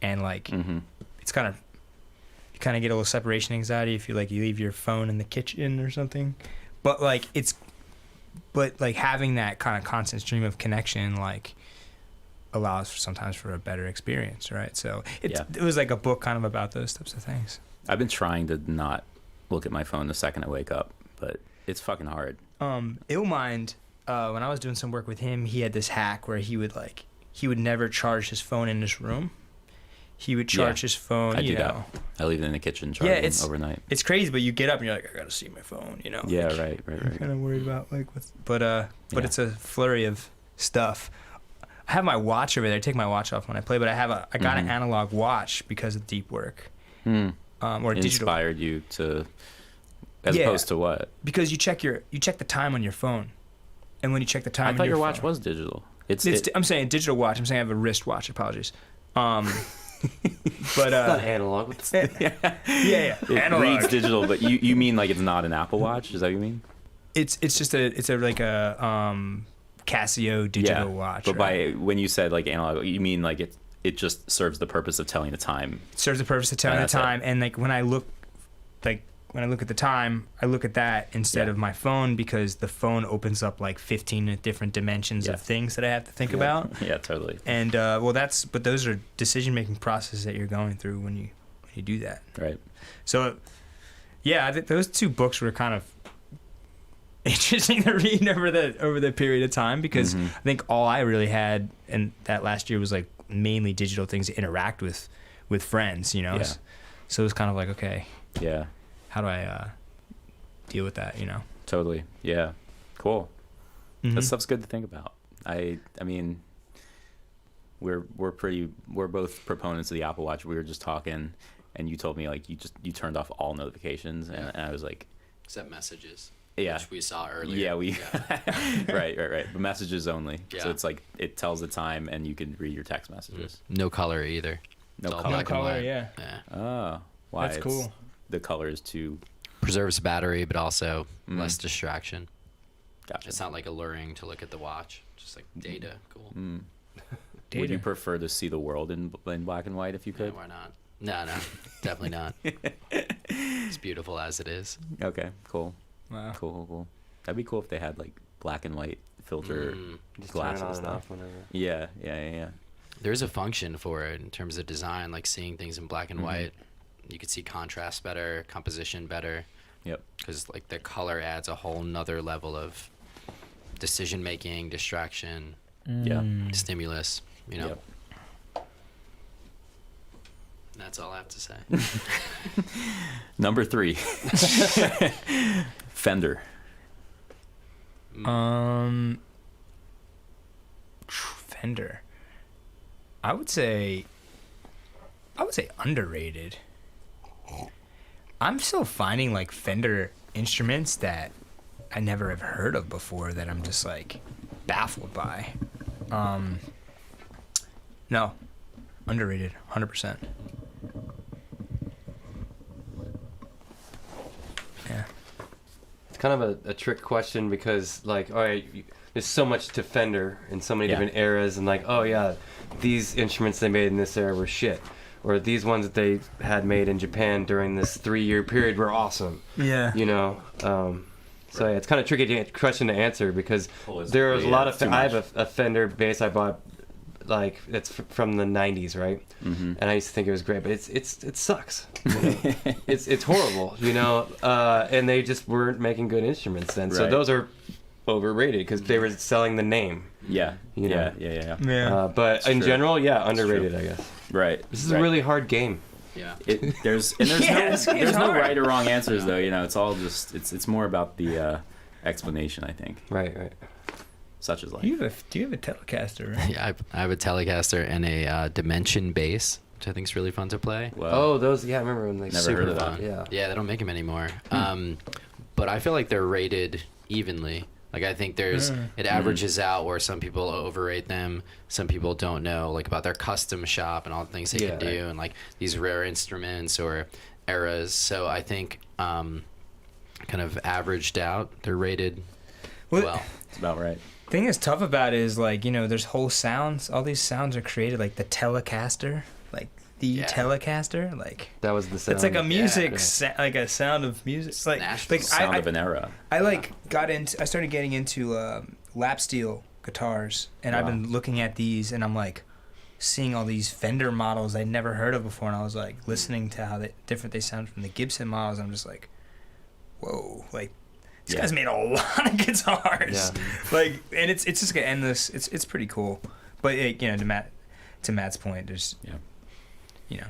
and like it's you kind of get a little separation anxiety if you leave your phone in the kitchen or something. But having that kind of constant stream of connection like allows sometimes for a better experience, right? So it was like a book kind of about those types of things. I've been trying to not look at my phone the second I wake up, but it's fucking hard. Illmind. When I was doing some work with him, he had this hack where he would never charge his phone in his room. He would charge his phone. I do that. I leave it in the kitchen charging overnight. It's crazy, but you get up and you're like, I gotta see my phone, Yeah, like, right. I'm kind of worried about like what's, but it's a flurry of stuff. I have my watch over there. I take my watch off when I play, but I got an analog watch because of deep work. Or it digital. Inspired you to, as opposed to what? Because you check the time on your phone. And when you check the time, I thought your watch was digital. I'm saying a digital watch. I'm saying I have a wrist watch. Apologies. But not analog. yeah. It analog. reads digital, but you mean like it's not an Apple Watch? Is that what you mean? It's just a Casio digital watch. But when you said like analog, you mean like it just serves the purpose of telling the time. It serves the purpose of telling the time, and like when I look at the time, I look at that instead of my phone, because the phone opens up like 15 different dimensions of things that I have to think about. Yeah, totally. And but those are decision-making processes that you're going through when you do that. Right. So, yeah, those two books were kind of interesting to read over the period of time, because I think all I really had in that last year was like mainly digital things to interact with friends, you know. Yeah. So it was kind of like, okay, Yeah. how do I deal with that, you know? Totally. Yeah. Cool. Mhm. That stuff's good to think about. I mean, we're both proponents of the Apple Watch. We were just talking, and you told me like you turned off all notifications, and I was like, Except messages. yeah, Which we saw earlier. yeah, right, but messages only. So Yeah. it's like it tells the time, and you can read your text messages. No color either. No It's all color. black and color, white. yeah. Oh, why? That's cool. The color is too. Preserves battery, but also less distraction. Gotcha. It's not like alluring to look at the watch. Just like data. Cool. Would you Data. prefer to see the world in black and white if you Yeah, could? why not? No, definitely not. It's beautiful as it is. Okay, cool. Wow. Cool. That'd be cool if they had like black and white filter Just turn glasses it on and stuff. off whenever. Yeah. There's a function for it in terms of design, like seeing things in black and white. You could see contrast better, composition better, Yep. because like the color adds a whole nother level of decision making, distraction, Yeah. stimulus. You know. Yep. That's all I have to say. Number 3. Fender. Fender. I would say underrated. I'm still finding like Fender instruments that I never have heard of before that I'm just like baffled by. No, underrated, 100%. Yeah. It's kind of a trick question because, like, all right, there's so much to Fender in so many Yeah. different eras, and like, oh yeah, these instruments they made in this era were shit, or these ones that they had made in Japan during this 3-year period were awesome. Yeah. You know, so yeah, it's kind of tricky question to answer because there's a yeah, lot it's of. too I have much. a Fender bass I bought, like it's from the '90s, right? Mm-hmm. And I used to think it was great, but it sucks. You know? it's horrible, you know. And they just weren't making good instruments then, so Right. those are overrated because they were selling the name. Yeah. You know. Yeah. Yeah. But It's in true. general, yeah, underrated, I guess. Right. This is a really hard game. Yeah. There's Yeah, this game's there's no hard. right or wrong answers though. You know, it's all just it's more about the explanation. I think, Right. such as life. do you have a Telecaster, right? Yeah, I have a Telecaster and a Dimension bass, which I think is really fun to play. Well, Oh, those. Yeah, I remember when they. Never Super heard of fun. that. Yeah. Yeah, they don't make them anymore. But I feel like they're rated evenly. Like I think it averages out where some people overrate them, some people don't know like about their custom shop and all the things they Yeah, can do, right. and like these rare instruments or eras. So I think kind of averaged out. They're rated well. it's about right. Thing that's tough about it is like, you know, there's whole sounds. All these sounds are created like the Telecaster, like the Yeah. Telecaster, like That was the sound. it's like a music, Yeah. like a sound of music. It's like Nashville. Sound I of an era. I started getting into lap steel guitars, and I've Wow. been looking at these, and I'm like seeing all these Fender models I'd never heard of before, and I was like listening to how different they sound from the Gibson models. I'm just like, whoa, like these Yeah. guys made a lot of guitars, Yeah. like, and it's just gonna endless. It's pretty cool, but you know, to Matt's point, there's you know.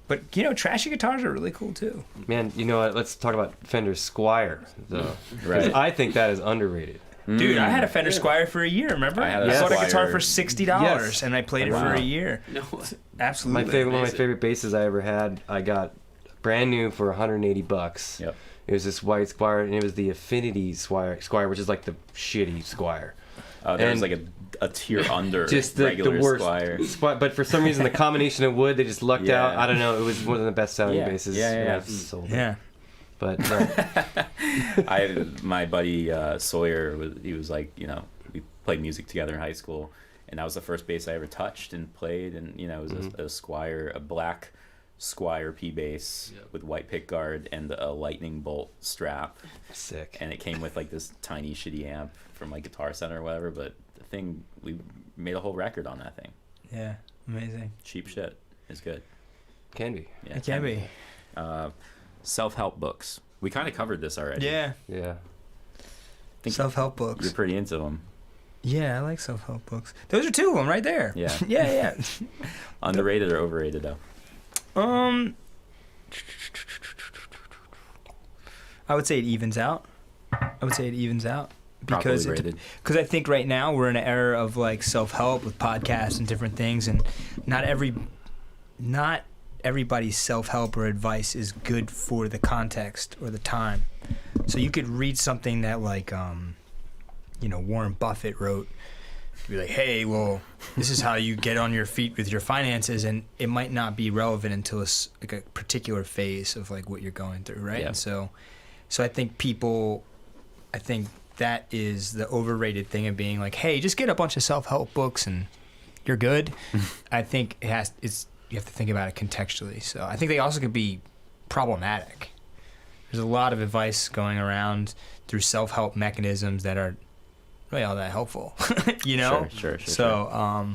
But you know, trashy guitars are really cool too. Man, you know what? Let's talk about Fender Squire, though. 'Cause Right. I think that is underrated. Dude, I had a Fender Squire for a year. Remember? I had I a bought a Squire. guitar for $60, Yes. and I played it Wow. for a year. No. Absolutely. One of my Amazing. favorite basses I ever had, I got brand new for $180. Yep. It was this white Squire, and it was the Affinity Squire, which is like the shitty Squire. There's And- like a tier under Just the regular worst. Squire. But for some reason, the combination of wood, they just lucked Yeah. out. I don't know. It was one of the best selling Yeah. basses. Yeah, yeah, I've yeah. sold. Yeah. But My buddy Sawyer he was like, you know, we played music together in high school, and that was the first bass I ever touched and played, and you know, it was a Squire, a black Squire P bass with white pick guard and a lightning bolt strap, sick. and it came with like this tiny shitty amp from like Guitar Center or whatever. But the thing, we made a whole record on that thing. Yeah. Amazing. Cheap shit is good. Can be. Yeah, It can be. Self-help books. We kind of covered this already. Yeah. Yeah. Think Self-help books. You're pretty into them. Yeah, I like self-help books. Those are two of them right there. Yeah. yeah. Underrated or overrated though? I would say it evens out. Because Probably rated. I think right now we're in an era of like self-help with podcasts and different things, and not everybody's self-help or advice is good for the context or the time. So you could read something that like Warren Buffett wrote, be like, hey, well, this is how you get on your feet with your finances, and it might not be relevant until it's like a particular phase of like what you're going through, right? Yeah. And so I think that is the overrated thing of being like, hey, just get a bunch of self-help books and you're good. I think you have to think about it contextually. So I think they also could be problematic. There's a lot of advice going around through self-help mechanisms that are really all that helpful, Sure. So I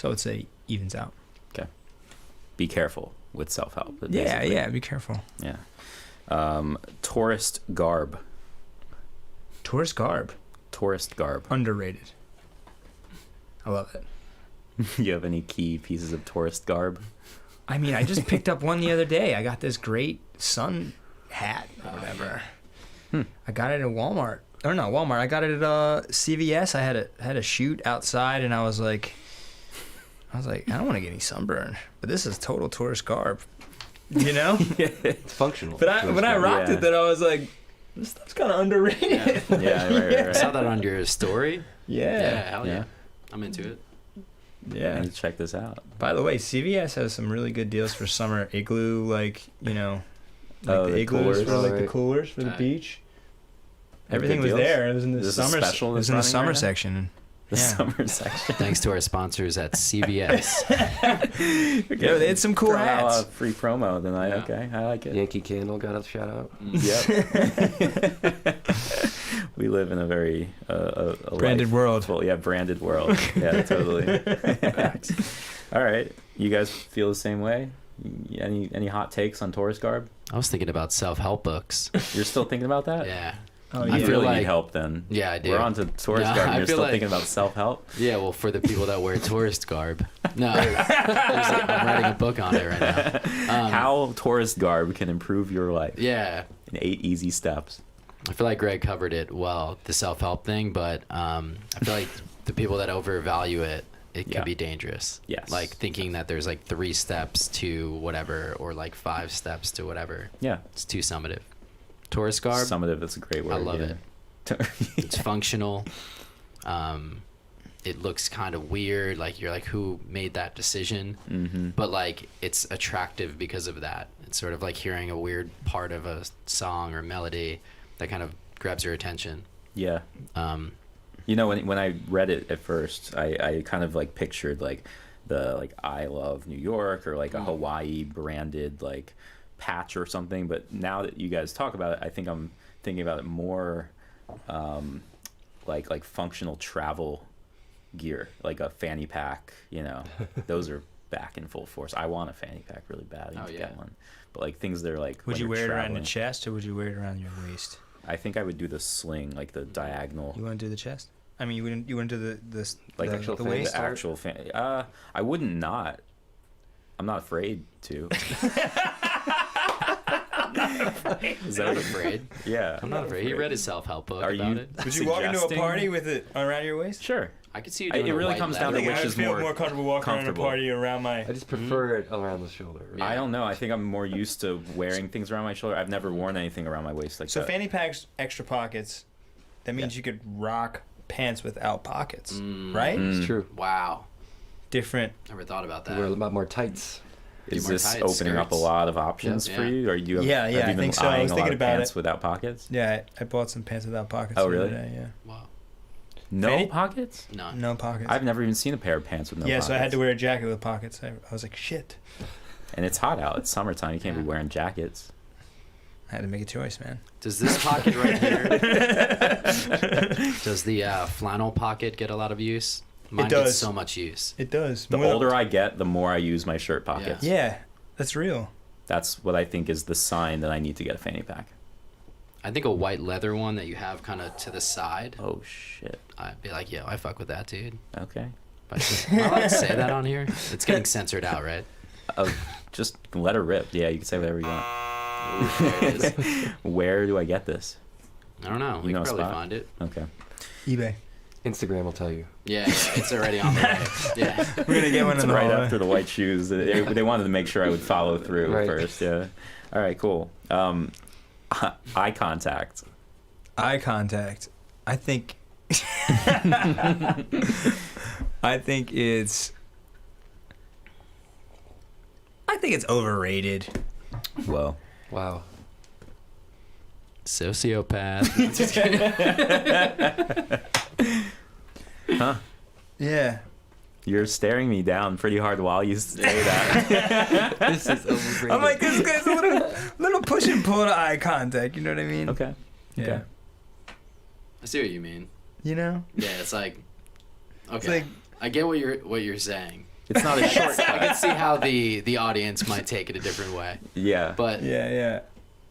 would say evens out. Okay. Be careful with self-help. Yeah, be careful. Yeah. Tourist garb. Tourist garb. Underrated. I love it. You have any key pieces of tourist garb? I mean, I just picked up one the other day. I got this great sun hat or whatever. I got it at Walmart. Or no, Walmart. I got it at CVS. I had a shoot outside, and I was like, I don't want to get any sunburn, but this is total tourist garb, It's functional. But when I rocked it, then I was like, this stuff's kind of underrated. Yeah, right. I saw that on your story. Yeah. Hell yeah. I'm into it. Yeah. Let's check this out. By the way, CVS has some really good deals for summer. Igloo, the igloos coolers. for like the Right. coolers for the Right. beach. Have Everything good was deals? there. It was in the Is this a summer. special It was that's in the running summer right now? section. The Yeah. summer section. Thanks to our sponsors at CVS. Yeah, they had some cool Throwing out a hats. free promo tonight. Yeah. Okay, I like it. Yankee Candle got a shout out. Yep. We live in a very Branded world. Well, yeah, branded world. Yeah, totally. All right, you guys feel the same way? Any hot takes on tourist garb? I was thinking about self-help books. You're still thinking about that? Yeah. Oh, You I feel really like- need help then. Yeah, I do. We're on to tourist No, garb. And I you're feel still like- thinking about self-help. Yeah, well, for the people that wear tourist garb. No, I'm writing a book on it right now. How tourist garb can improve your life Yeah. in 8 easy steps. I feel like Greg covered it well, the self-help thing, but I feel like the people that overvalue it can Yeah. be dangerous. Yes. Like thinking that there's like 3 steps to whatever or like 5 steps to whatever. Yeah. It's too summative. Tourist garb, Summative, that's a great word. I love yeah. it. It's functional. It looks kind of weird. Like you're like, who made that decision? Mm-hmm. But like, it's attractive because of that. It's sort of like hearing a weird part of a song or melody that kind of grabs your attention. Yeah. When I read it at first, I kind of like pictured like the like I love New York or like a Hawaii branded like patch or something. But now that you guys talk about it, I think I'm thinking about it more like functional travel gear, like a fanny pack. Those are back in full force. I want a fanny pack really bad. I need to get one. But like things that are like. Would when you you're wear it around traveling, your chest or would you wear it around your waist? I think I would do the sling, like the diagonal. You want to do the chest? I mean, you wouldn't do the Like the, actual the fan waist? The actual fan. I wouldn't not. I'm not afraid to. Is that I'm not afraid. Yeah. I'm not afraid. He read his self-help book Are about you- it. Would you walk into a suggesting- party with it around your waist? Sure. I could see you I- doing it a really white comes down to leather which one. is more comfortable walking comfortable. around a party around my. I just prefer it around the shoulder. Yeah. I don't know. I think I'm more used to wearing things around my shoulder. I've never worn anything around my waist like So that. fanny packs, extra pockets. That means you could rock pants without pockets, right? Mm. It's true. Wow. Different. Never thought about You wear a that. lot more tights. Is more this tight opening up a skirts. lot of options Yeah. for you? Or do you have, Yeah, have yeah, you I been think so. I eyeing was a lot thinking of about pants it. without pockets? Yeah, I bought some pants without pockets. Oh, the other really? day, yeah. Wow. No Fanny- pockets? No. No pockets. I've never even seen a pair of pants with no yeah, pockets. so I had to wear a jacket with pockets. I was like, shit. And it's hot out. It's summertime. You can't be Yeah. wearing jackets. I had to make a choice, man. Does this pocket right here, does the flannel pocket get a lot of use? Mine does. gets so much use. It does. The older I get, the more I use my shirt pockets. Yeah, that's real. That's what I think is the sign that I need to get a fanny pack. I think a white leather one that you have kind of to the side. Oh shit. I'd be like, yo, I fuck with that, dude. Okay. But am I allowed to say that on here? It's getting censored out, right? Just let her rip. Yeah, you can say whatever you want. Ooh, there it is. Where do I get this? I don't know. You We know can a probably spot? find it. Okay. eBay. Instagram will tell you. Yeah, it's already on the way. Yeah. We're gonna get one It's in the right hallway. after the white shoes. They wanted to make sure I would follow through Right. first. Yeah. All right. Cool. Eye contact. Eye contact. I think. I think it's overrated. Whoa. Wow. Sociopath. Huh? Yeah. You're staring me down pretty hard while you say that. This is overrated. I'm like, this guy's a little push and pull to eye contact. You know what I mean? Okay. Yeah. Okay. I see what you mean. You know? Yeah, it's like, okay, It's like, I get what you're saying. It's not a I shortcut. can see how the audience might take it a different way, Yeah. but yeah.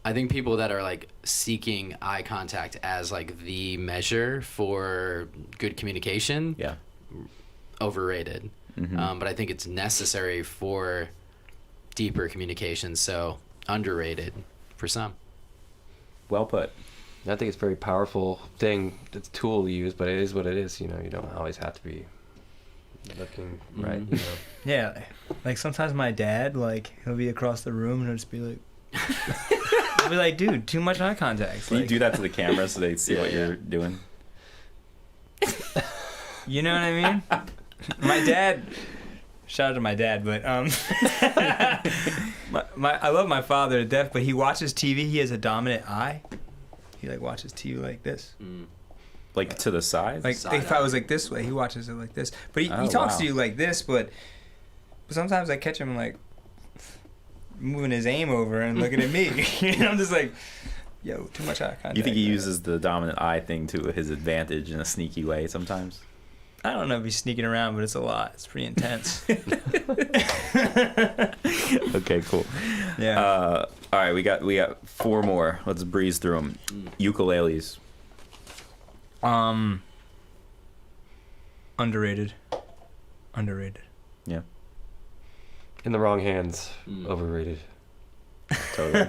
I think people that are like seeking eye contact as like the measure for good communication, Yeah. overrated. Mhm. But I think it's necessary for deeper communication, so underrated for some. Well put. I think it's a very powerful thing. It's a tool to use, but it is what it is. You know, you don't always have to be looking right. Mhm. You know. Yeah. Like sometimes my dad, like, he'll be across the room and he'll just be like, I'll be like, dude, too much eye contact. Can you Like, do that to the camera so they see Yeah, what yeah. you're doing? You know what I mean? My dad. Shout out to my dad, but I love my father to death, but he watches TV. He has a dominant eye. He like watches TV like this. Like to the side? Like Side if eye. I was like this way, he watches it like this. But he Oh, talks wow. to you like this, but sometimes I catch him like moving his aim over and looking at me. And I'm just like, yo, too much eye contact. You think he man. uses the dominant eye thing to his advantage in a sneaky way sometimes? I don't know if he's sneaking around, but it's a lot. It's pretty intense. Okay, cool. Yeah. All right, we got 4 more. Let's breeze through them. Ukuleles. Underrated. Yeah, In the wrong hands, Mm. overrated. totally.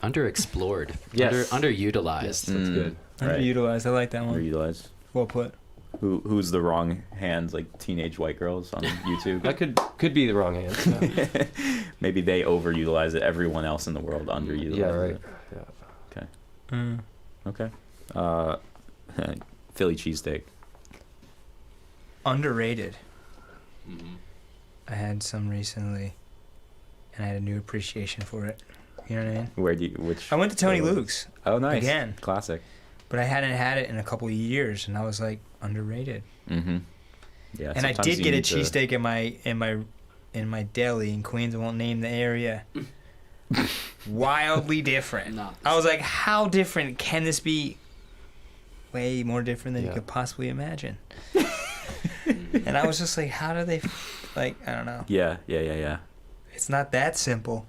Underexplored. Yes. Underutilized. Yes, that's good. Right. Underutilized. I like that one. Underutilized. Well put. Who's the wrong hands, like teenage white girls on YouTube? That could be the wrong hands. Yeah, Maybe they overutilize it. Everyone else in the world underutilizes yeah right. it. Yeah. Okay. Philly cheesesteak. Underrated. Mhm. I had some recently, and I had a new appreciation for it. You know what I mean? Where do you, which? I went to Tony where was it? Luke's, Oh, nice. again. Classic. but I hadn't had it in a couple of years, and I was like, underrated. Mm-hmm. Yeah. And I sometimes did you get a need to- cheesesteak in my deli in Queens. I won't name the area. Wildly different. Not I was like, how different can this be? Way more different than you Yeah. could possibly imagine. And I was just like, how do they, like, I don't know. Yeah. It's not that simple.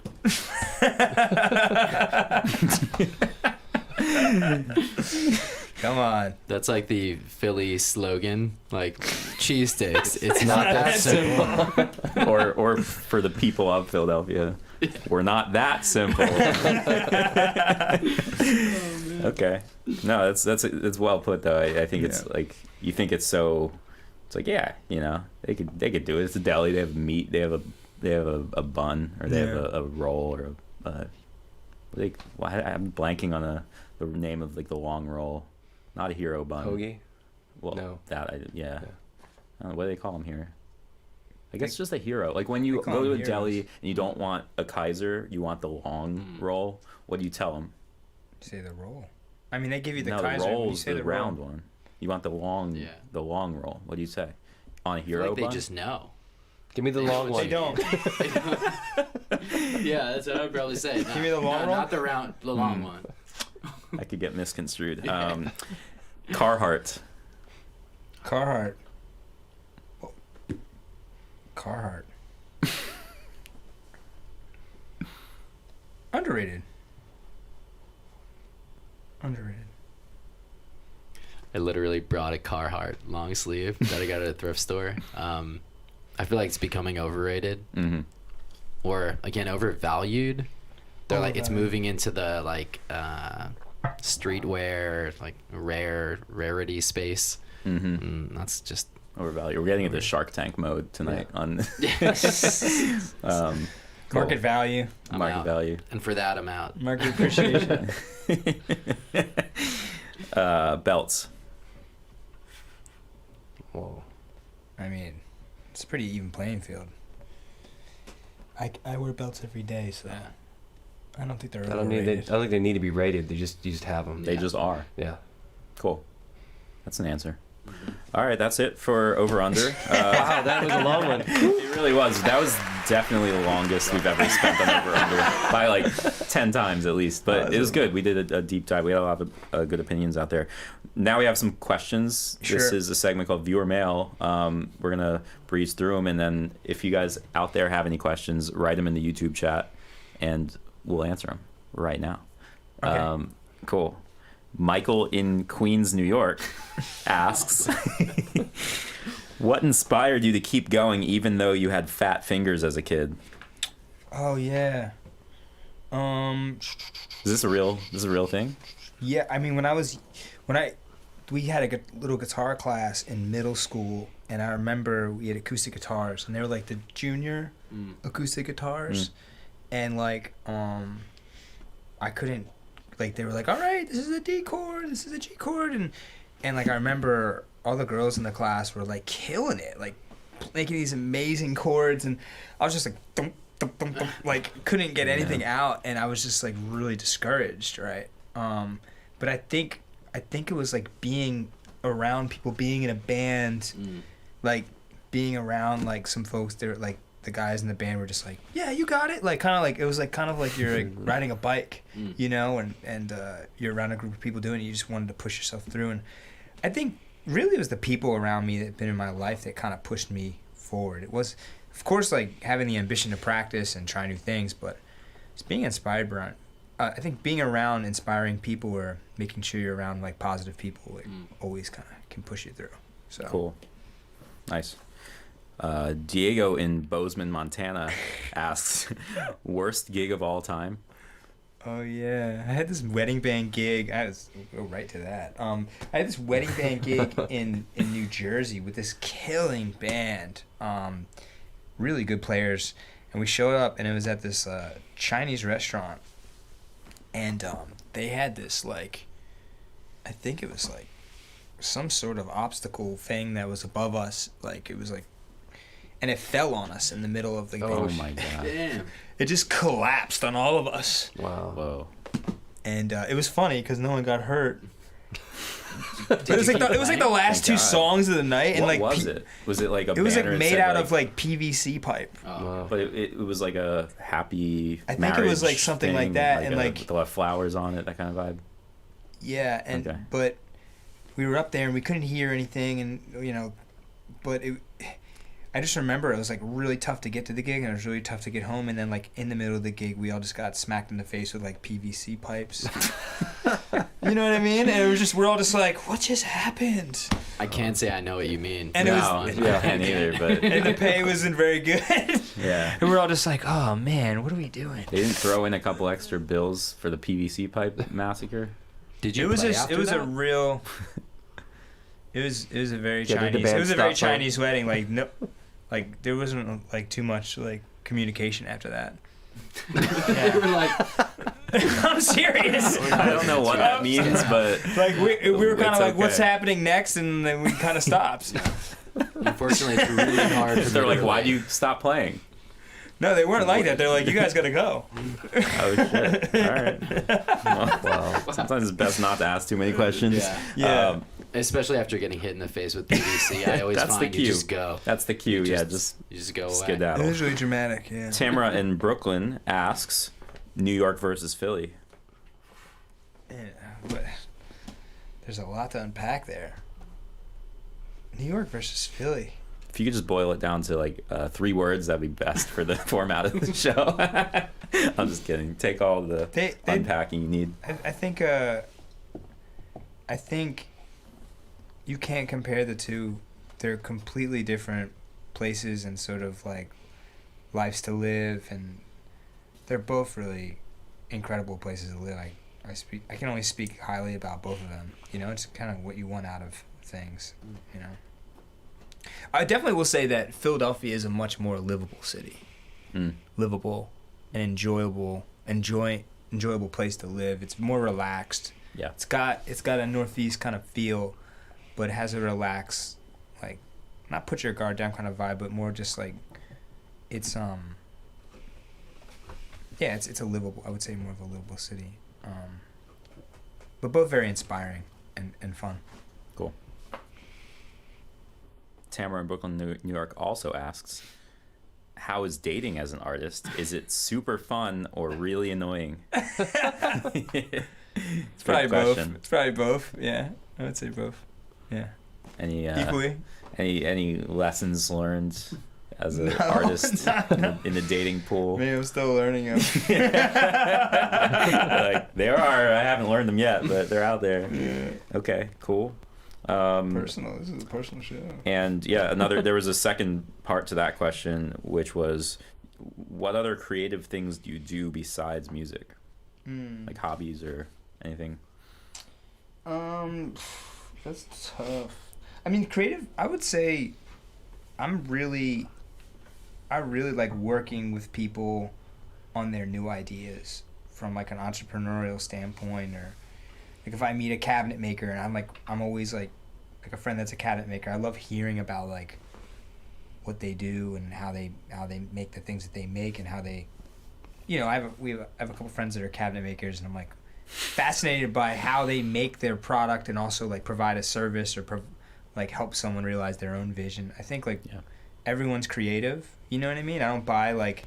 Come on. That's like the Philly slogan, like cheesesteaks. It's not that simple. or for the people of Philadelphia, we're not that simple. Okay. No, that's well put though. I think it's Yeah. like you think it's so. It's like yeah, you know they could do it. It's a deli. They have meat. They have a bun or they have Yeah. a roll or I'm blanking on the name of like the long roll, not a hero bun. Hoagie. Well, No. that I Yeah. don't know, what do they call them here? I guess just a hero. Like when you They call go to a them deli heroes. and you don't want a Kaiser, you want the long roll. What do you tell them? Say the roll. I mean, they give you the No, Kaiser. the when you roll's say the roll. round one. You want the long, Yeah. the long roll. What do you say? On a I feel hero like they bun? just know. Give me the long They one. don't. Yeah, that's what I'd probably say. Give me the long roll? Not the long one. I could get misconstrued. Carhartt. Carhartt. Carhartt. Underrated. Underrated. I literally brought a Carhartt long sleeve that I got at a thrift store. I feel like it's becoming overrated, or again overvalued. They're like it's moving into the like streetwear, like rarity space. That's just Overvalued. We're getting into Shark Tank mode tonight on Market value. I'm market out. value. And for that, I'm out. Market appreciation. Belts. Whoa. I mean, it's a pretty even playing field. I wear belts every day, so I don't think they're I don't overrated. think they need to be rated. You just have them. They just are. Yeah. Cool. That's an answer. All right, that's it for Over Under. Wow, that was a long one. It really was. That was definitely the longest we've ever spent on Over Under by like 10 times at least. But it was good. We did a deep dive. We had a lot of good opinions out there. Now we have some questions. Sure. This is a segment called Viewer Mail. We're going to breeze through them. And then if you guys out there have any questions, write them in the YouTube chat and we'll answer them right now. Okay. Cool. Michael in Queens, New York asks, what inspired you to keep going even though you had fat fingers as a kid? Oh yeah. Is this a real thing? Yeah, I mean we had a little guitar class in middle school, and I remember we had acoustic guitars, and they were like the junior acoustic guitars, and like I couldn't, like, they were like, all right, this is a D chord, this is a G chord, and like I remember all the girls in the class were like killing it, like making these amazing chords, and I was just like thump, thump, thump, thump, like couldn't get anything out, and I was just like really discouraged, right? But I think it was like being around people, being in a band, like being around like some folks. They're like the guys in the band were just like, yeah, you got it. Like kind of like it was like kind of like you're like riding a bike, you know, and you're around a group of people doing it. You just wanted to push yourself through, and I think really it was the people around me that had been in my life that kind of pushed me forward. It was, of course, like having the ambition to practice and try new things, but it's being inspired by. I think being around inspiring people or making sure you're around like positive people like, always kind of can push you through. So Cool. Nice. Diego in Bozeman, Montana asks, worst gig of all time? Oh yeah, I had this wedding band gig. Go right to that. I had this wedding band gig in New Jersey with this killing band, really good players, and we showed up and it was at this Chinese restaurant. And they had this, like, I think it was, like, some sort of obstacle thing that was above us. Like, it was, like, and it fell on us in the middle of the game. Oh, my God. Damn. It just collapsed on all of us. Wow. Whoa. And it was funny because no one got hurt. But it was like the last Thank two God. songs of the night. And What like was it? Was it like a It was like banner that made said, out like, of like PVC pipe. Wow. But it was like a happy I think it was, like, marriage something like thing, that, and, like- with a lot of flowers on it, that kind of vibe. Yeah, and Okay. but we were up there and we couldn't hear anything, and you know, but I just remember it was like really tough to get to the gig, and it was really tough to get home, and then like in the middle of the gig, we all just got smacked in the face with like PVC pipes. You know what I mean? And it was just, we're all just like, what just happened? I can't say I know what you mean. And it was- I can't either, but And the pay wasn't very good. yeah. And we're all just like, oh man, what are we doing? They didn't throw in a couple extra bills for the PVC pipe massacre. Did you It was play just, after it was that? a real. It was a very Yeah, did the Chinese. band It was a very stop playing? Chinese wedding. Like no, like there wasn't like too much like communication after that. You were like, I'm serious. I don't know what that means, but Like we were kind It's of like, what's okay. happening next, and then we kind of stopped. unfortunately, it's really hard. for they're me like, to why relate. do you stop playing? No, they weren't like that. They're like, you guys gotta go. Oh shit! All right. Well, Wow. sometimes it's best not to ask too many questions. Yeah. Yeah. Especially after getting hit in the face with PVC, I always That's the find you cue. just go. That's the cue. You Yeah, just go away. skedaddle. It was really dramatic. Yeah. Tamara in Brooklyn asks, New York versus Philly. Yeah, but there's a lot to unpack there. New York versus Philly. If you could just boil it down to like 3 words, that'd be best for the format of the show. I'm just kidding. Take all the unpacking you need. I think you can't compare the two. They're completely different places and sort of like lives to live, and they're both really incredible places to live. I can only speak highly about both of them. You know, it's kind of what you want out of things. You know, I definitely will say that Philadelphia is a much more livable city, livable and enjoyable place to live. It's more relaxed. Yeah, it's got a Northeast kind of feel, but it has a relaxed, like, not put your guard down kind of vibe, but more just like it's it's a livable, I would say more of a livable city. But both very inspiring and fun. Cool. Tamara in Brooklyn, New York also asks, how is dating as an artist? Is it super fun or really annoying? It's probably both. It's probably both. Yeah, I would say both. Yeah. Any equally? Any lessons learned as an artist in the dating pool? Maybe I'm still learning them. Like, there are. I haven't learned them yet, but they're out there. Yeah. Okay, cool. Personal. This is a personal show. And yeah, there was a second part to that question, which was, what other creative things do you do besides music? Like hobbies or anything? That's tough. I mean, creative, I would say I really like working with people on their new ideas from like an entrepreneurial standpoint, or like if I meet a cabinet maker and I'm always like a friend that's a cabinet maker, I love hearing about like what they do and how they make the things that they make, and how they, you know, I have a couple friends that are cabinet makers, and I'm like fascinated by how they make their product and also like provide a service or like help someone realize their own vision. I think like everyone's creative, you know what I mean? I don't buy like,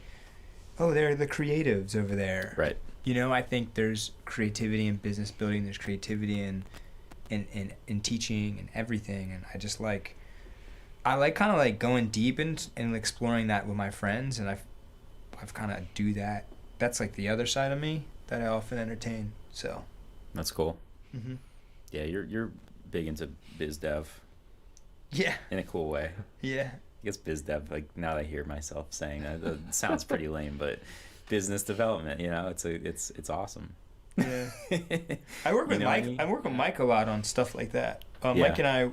oh, they're the creatives over there. Right. You know, I think there's creativity in business building, there's creativity in teaching and everything, and I just like kind of like going deep and exploring that with my friends, and I've kind of do that. That's like the other side of me that I often entertain. So that's cool. Mm-hmm. Yeah, you're big into biz dev. Yeah. In a cool way. Yeah. I guess biz dev, like, now that I hear myself saying that, it sounds pretty lame, but business development, you know, it's awesome. Yeah. I work with Mike. I work with Mike a lot on stuff like that. Mike and I.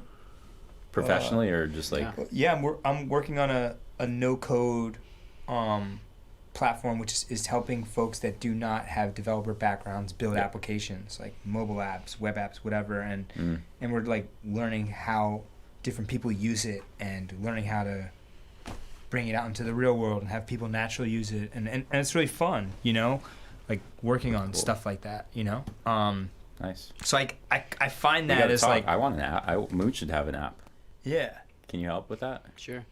Professionally or just like? Yeah, I'm working on a no code platform, which is helping folks that do not have developer backgrounds build applications like mobile apps, web apps, whatever, and we're like learning how different people use it and learning how to bring it out into the real world and have people naturally use it, and it's really fun, you know, like working on stuff like that, you know. Nice. So I find that as like, I want an app. Moon should have an app. Yeah. Can you help with that? Sure.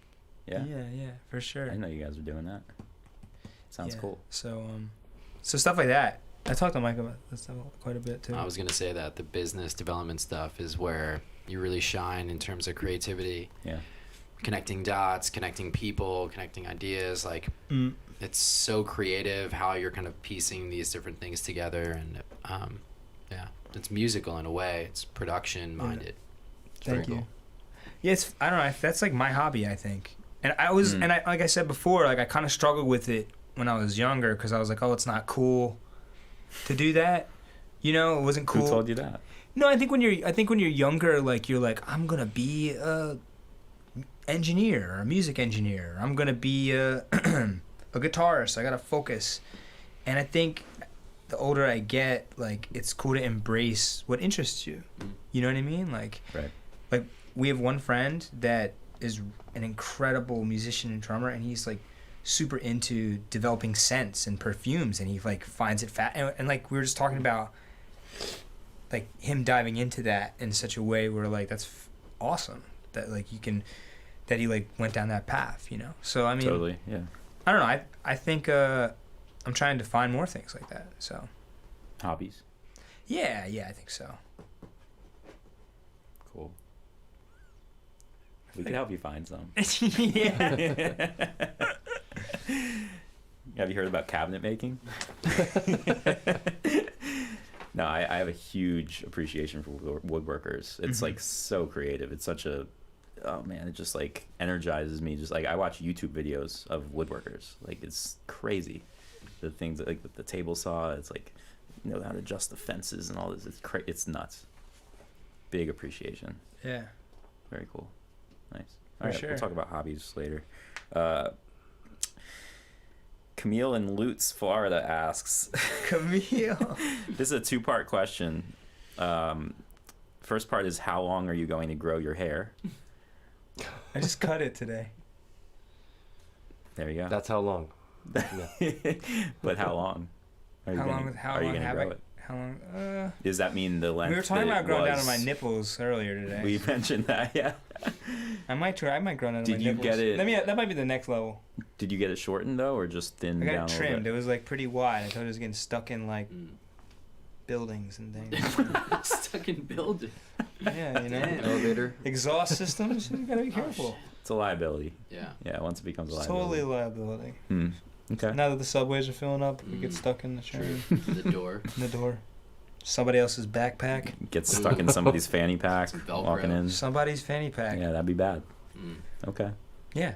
Yeah. Yeah, for sure. I didn't know you guys were doing that. Sounds cool. So stuff like that. I talked to Mike about this stuff quite a bit too. I was gonna say that the business development stuff is where you really shine in terms of creativity. Yeah. Connecting dots, connecting people, connecting ideas. Like, it's so creative how you're kind of piecing these different things together, and it's musical in a way. It's production minded. Yeah. Thank you. Cool. Yeah, I don't know. That's like my hobby, I think. And I was, and I, like I said before, like I kind of struggled with it when I was younger, because I was like, oh, it's not cool to do that. You know, it wasn't cool. Who told you that? No, I think when you're younger, like you're like, I'm gonna be a engineer or a music engineer. I'm gonna be a guitarist. I gotta focus. And I think the older I get, like it's cool to embrace what interests you. You know what I mean? Like, right. Like we have one friend that is an incredible musician and drummer, and he's like super into developing scents and perfumes, and he like finds it and like we were just talking about like him diving into that in such a way where like that's awesome that like that he like went down that path, you know. So I mean, totally, yeah. I don't know. I think I'm trying to find more things like that. So hobbies. Yeah, I think so. Cool. We can help you find some. Yeah. Have you heard about cabinet making? No, I have a huge appreciation for woodworkers. It's like so creative. It's such a, oh man, it just like energizes me. Just like I watch YouTube videos of woodworkers. Like it's crazy. The things that, like with the table saw, it's like, you know how to adjust the fences and all this. It's nuts. Big appreciation. Yeah. Very cool. Nice. All right, sure. we'll talk about hobbies later. Camille in Lutz, Florida asks. Camille. This is a two-part question. First part is, how long are you going to grow your hair? I just cut it today. There you go. That's how long. But how long? Are you How gonna, long? How are you long gonna have grow I? it? How long? Does that mean the length? We were talking that about growing down was- on my nipples earlier today. We mentioned that, yeah. I might try. I might grow down on Did my you nipples. get it- That might be the next level. Did you get it shortened though, or just thinned I down got it a trimmed. It little was like pretty wide. I thought it was getting stuck in like buildings and things. Stuck in building. Yeah, you know. Elevator. Exhaust systems. You gotta be careful. bit? It's a liability. Yeah. Yeah, once it becomes a It's liability. totally a liability. Hmm. Okay. Now that the subways are filling up, we get stuck in the train, The door. in the door. Somebody else's backpack. Get stuck in somebody's fanny pack Some Velcro. walking in. Somebody's fanny pack. Yeah, that'd be bad. Mm. Okay. Yeah.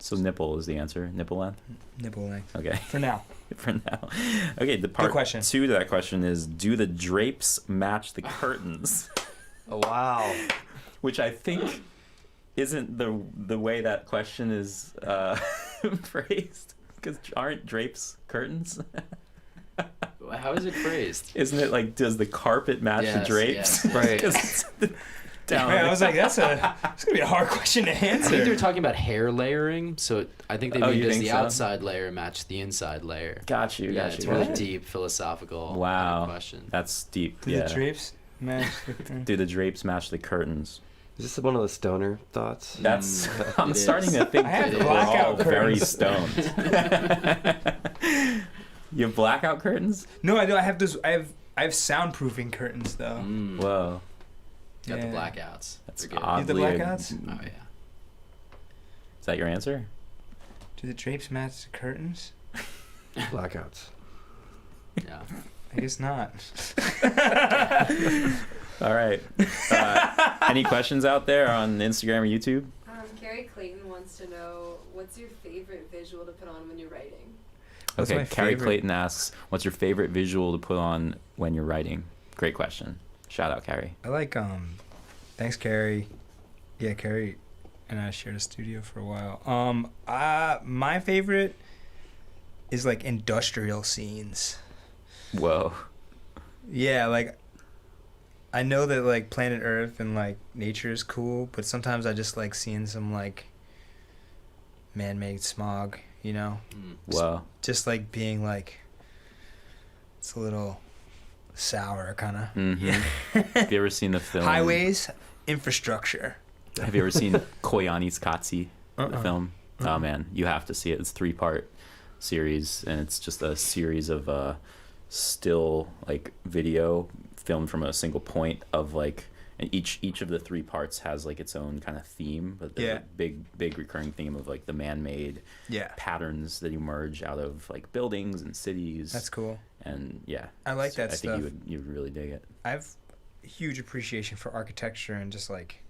So nipple is the answer. Nipple length? Nipple length. Okay. For now. For now. Okay, the part question. 2 to that question is, do the drapes match the curtains? Oh, wow. Which I think isn't the way that question is phrased. Because aren't drapes curtains? How is it phrased? Isn't it like, does the carpet match the Yes, drapes? yes. Right. 'Cause it's down. Man, I was like, it's gonna be a hard question to I think answer. they're talking about hair layering, so I think they Oh, mean you does think the so? outside layer match the inside layer? Got you. Yeah, Got it's you. a really got you. deep philosophical Wow. question. That's deep. Do yeah. the drapes match? Do the drapes match the curtains? Is this one of the stoner thoughts? That's. Mm, I'm it starting is. to think I have that we're blackout all very curtains. stoned. You have blackout curtains? No, I don't. I have this. I have soundproofing curtains though. Mm. Whoa, Got the Yeah. blackouts. that's They're good. oddly. You have the blackouts? Oh yeah. Is that your answer? Do the drapes match the curtains? Blackouts. Yeah. I guess not. All right. Any questions out there on Instagram or YouTube? Carrie Clayton wants to know, what's your favorite visual to put on when you're writing? What's Okay, my Carrie favorite? Clayton asks, "What's your favorite visual to put on when you're writing?" Great question. Shout out, Carrie. I like thanks Carrie. Yeah, Carrie and I shared a studio for a while. My favorite is like industrial scenes. Whoa. Yeah, like I know that like planet Earth and like nature is cool, but sometimes I just like seeing some like man-made smog, you know? Mm. Whoa. Just like being like it's a little sour kind of. Mm-hmm. Have you ever seen the film? Highways, infrastructure. Have you ever seen Koyani's Katsi, the Uh-uh. film? Oh man, you have to see it. It's a 3-part series, and it's just a series of still like video filmed from a single point of like, and each of the 3 parts has like its own kind of theme, but there's Yeah. a big recurring theme of like the man-made Yeah. patterns that emerge out of like buildings and cities. That's cool. And yeah, I like so that I stuff. think you would really dig it. I have huge appreciation for architecture and just like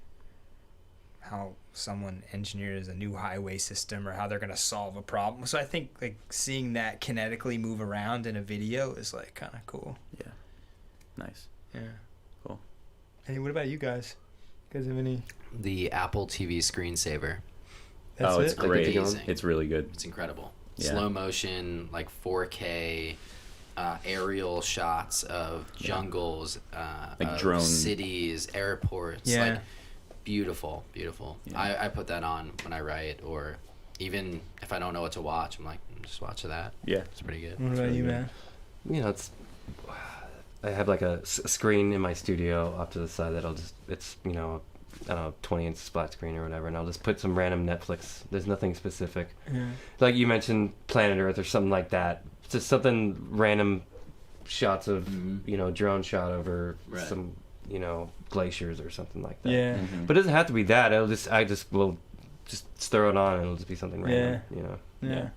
how someone engineers a new highway system or how they're gonna solve a problem. So I think like seeing that kinetically move around in a video is like kind of cool. Yeah, nice. Yeah. Cool. Hey, what about you guys? You guys have any? The Apple TV screensaver. That's Oh, it's it? Like, great. amazing. It's really good. It's incredible. Yeah. Slow motion, like 4K, aerial shots of jungles, Like of drone- cities, airports. Yeah. Like beautiful, beautiful. Yeah. I put that on when I write, or even if I don't know what to watch, I'm like, just watch that. Yeah. It's pretty good. What about really you, good. man? You know, I have like a screen in my studio off to the side that it's, you know, I don't know, 20-inch splat screen or whatever, and I'll just put some random Netflix. There's nothing specific. Yeah. Like you mentioned, Planet Earth or something like that. Just something random shots of, Mhm. you know, drone shot over Right. some, you know, glaciers or something like that. Yeah. Mhm. But it doesn't have to be that. I just will just throw it on and it'll just be something random. You know. Yeah.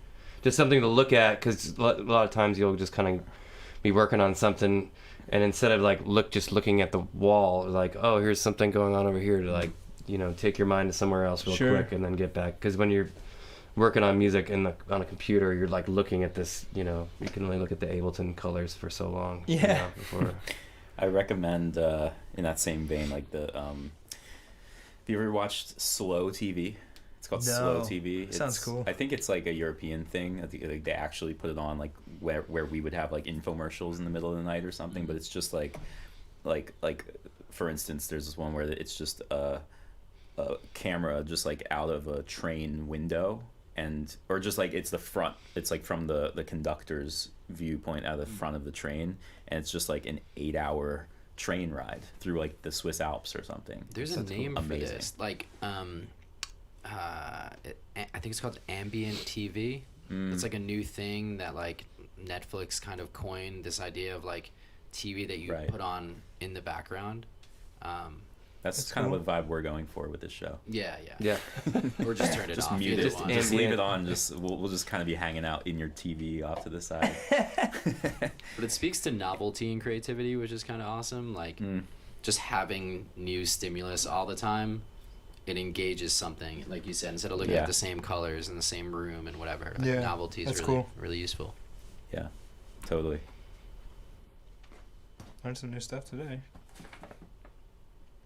Just something to look at, because a lot of times you'll just kind of be working on something, and instead of like just looking at the wall, like, oh, here's something going on over here, to like, you know, take your mind to somewhere else real quick and then get back. Because when you're working on music on a computer, you're like looking at this, you know, you can only look at the Ableton colors for so long. Yeah. You know, before. I recommend in that same vein, like the have you ever watched Slow TV? It's called Slow TV. Sounds cool. I think it's like a European thing. I think like, they actually put it on like where we would have like infomercials in the middle of the night or something, but it's just like for instance, there's this one where it's just a camera just like out of a train window, and or just like it's the front, it's like from the conductor's viewpoint out of the front of the train, and it's just like an 8-hour train ride through like the Swiss Alps or something. There's a name for this, like I think it's called ambient TV. It's like a new thing that like Netflix kind of coined, this idea of like TV that you put on in the background. That's kind of the vibe we're going for with this show. Yeah. Or just turn it just off. mute it. One. Just leave it on. Just we'll just kind of be hanging out in your TV off to the side. But it speaks to novelty and creativity, which is kind of awesome. Like just having new stimulus all the time, it engages something. Like you said, instead of looking at the same colors in the same room and whatever, like novelty is really useful. Yeah, totally. Learned some new stuff today.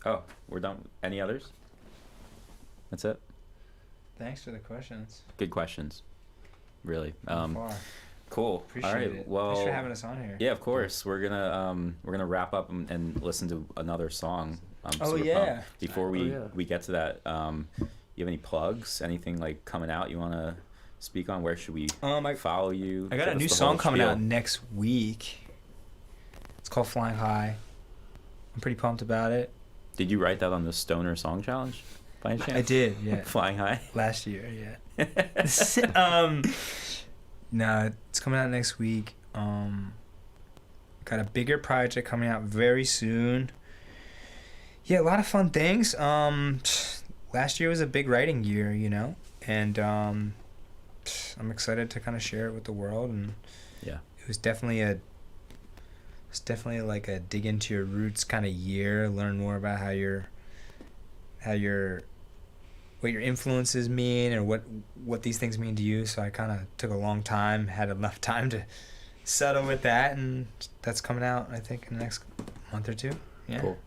Oh, we're done. Any others? That's it. Thanks for the questions. Good questions. Really. Far. Cool. Appreciate all right. it. Well, thanks for having us on here. Yeah, of course. We're gonna wrap up and listen to another song. I'm Oh, super yeah. pumped. Before we get to that, you have any plugs? Anything like coming out you want to speak on? Where should we follow you? I got Give a us new the song whole coming spiel. out next week. It's called Flying High. I'm pretty pumped about it. Did you write that on the Stoner Song Challenge by any chance? I did, yeah. Flying High? Last year, yeah. No, it's coming out next week. Got a bigger project coming out very soon. Yeah, a lot of fun things. Last year was a big writing year, you know, and I'm excited to kind of share it with the world. And yeah, it was definitely like a dig into your roots kind of year. Learn more about what your influences mean and what these things mean to you. So I kind of took a long time, had enough time to settle with that, and that's coming out I think in the next month or two. Yeah. Cool.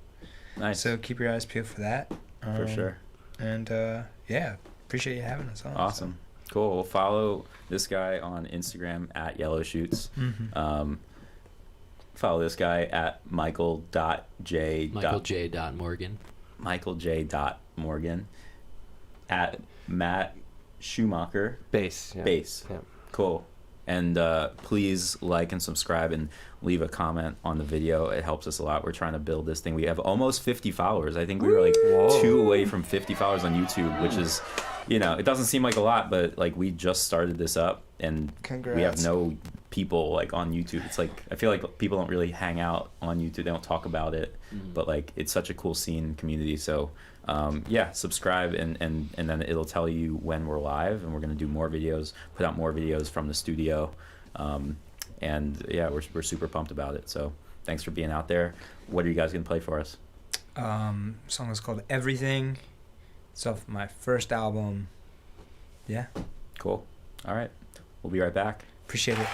Nice. So keep your eyes peeled for that. For sure. And yeah, appreciate you having us on. Awesome. Cool. We'll follow this guy on Instagram at Yellow Shoots. Mm-hmm. Follow this guy at Michael.J. Michael.Morgan. Michael.Morgan. At Matt Schumacher. Bass. Yeah. Cool. And please like and subscribe and leave a comment on the video. It helps us a lot. We're trying to build this thing. We have almost 50 followers. I think we were like 2 away from 50 followers on YouTube, which is, you know, it doesn't seem like a lot, but like we just started this up and we have no people like on YouTube. It's like I feel like people don't really hang out on YouTube. They don't talk about it, but like it's such a cool scene community. So yeah, subscribe and then it'll tell you when we're live, and we're gonna do more videos, put out more videos from the studio, and yeah, we're super pumped about it. So thanks for being out there. What are you guys gonna play for us? Song is called Everything. It's off my first album. Yeah. Cool. All right, we'll be right back. Appreciate it.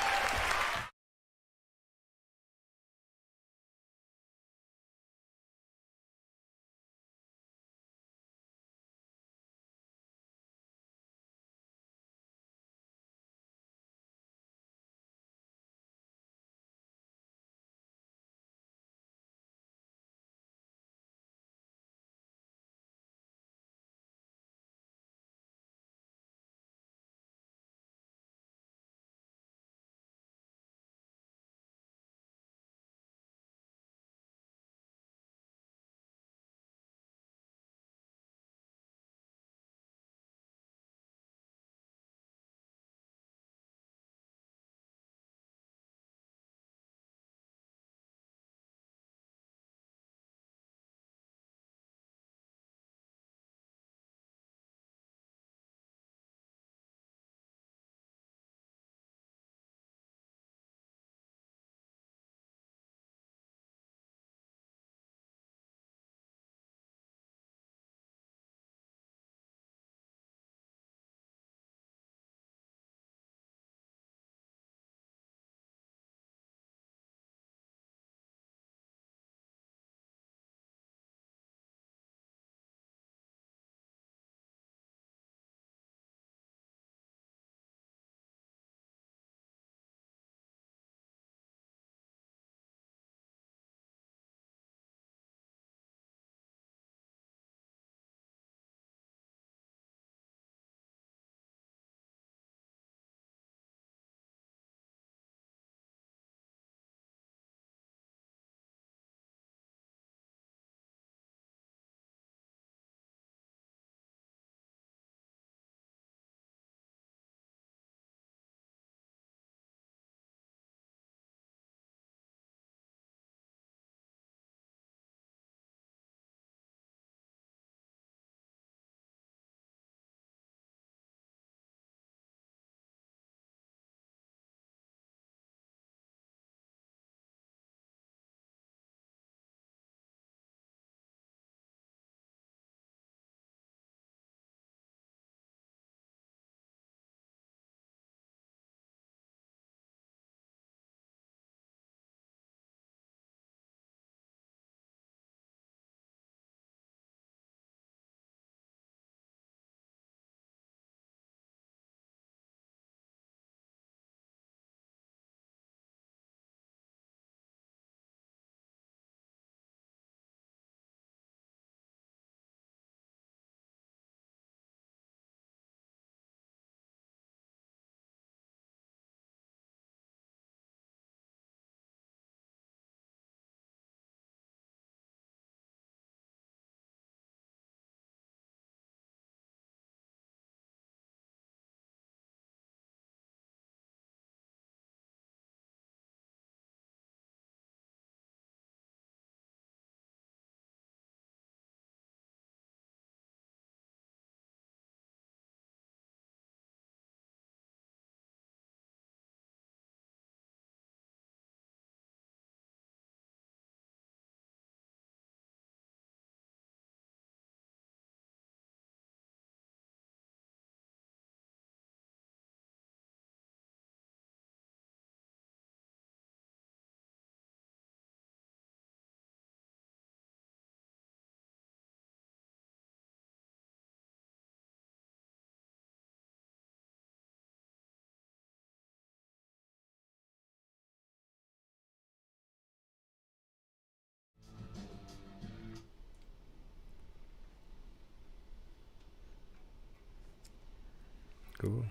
Cool.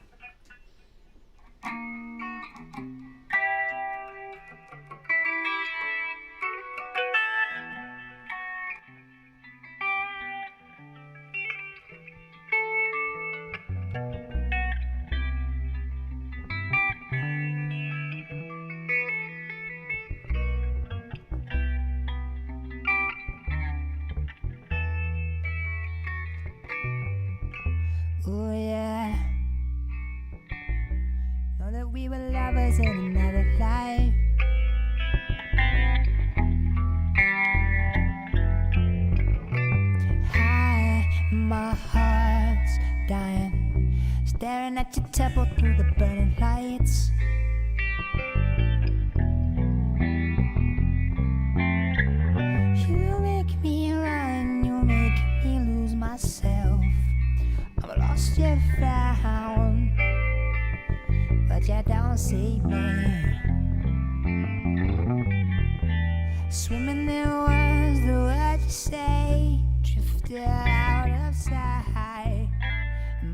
Oh yeah. Know that we were lovers in another life. Hi, my heart's dying, staring at your temple through the burning lights. You make me run, you make me lose myself. I'm lost and found, but you don't see me. Swimming in words, the words you say, drifted out of sight.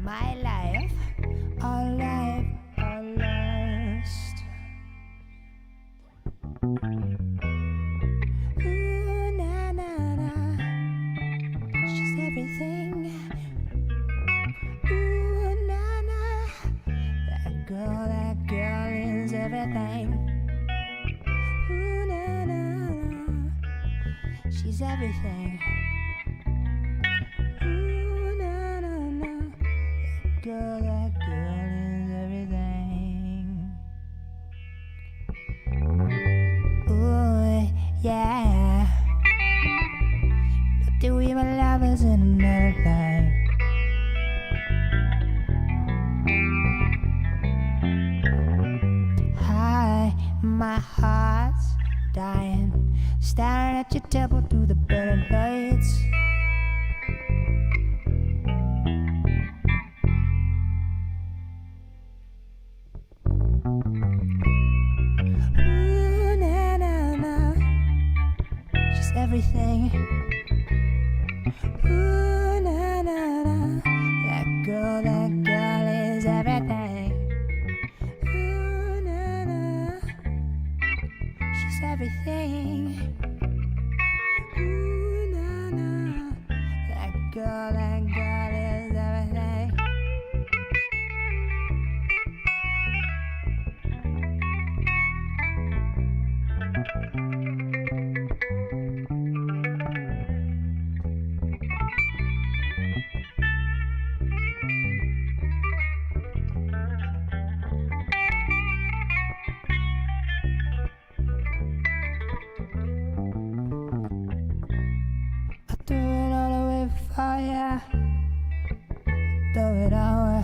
My life, our life, our lost. Ooh, na na na, she's everything. Ooh, na na, that girl is everything. Ooh, na na na, she's everything. Ooh, na na na, that girl is everything. Ooh, yeah. But do we were lovers in another life? Hi, my heart's dying, staring at your temple through the burning lights. Ooh, na na na, she's everything. Ooh, na na na, that girl is everything. Ooh, na na, she's everything. Ooh, na na, that girl is everything. I threw it all away for ya. Throw it all.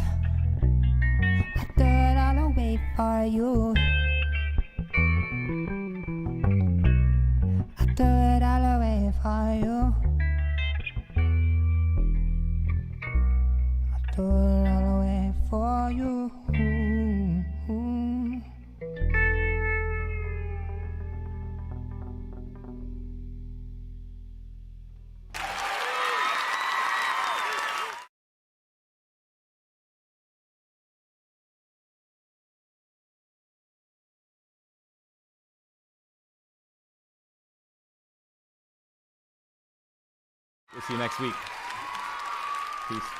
I threw it all away for you. I threw it all away for you. I threw it all away for you. We'll see you next week. Peace.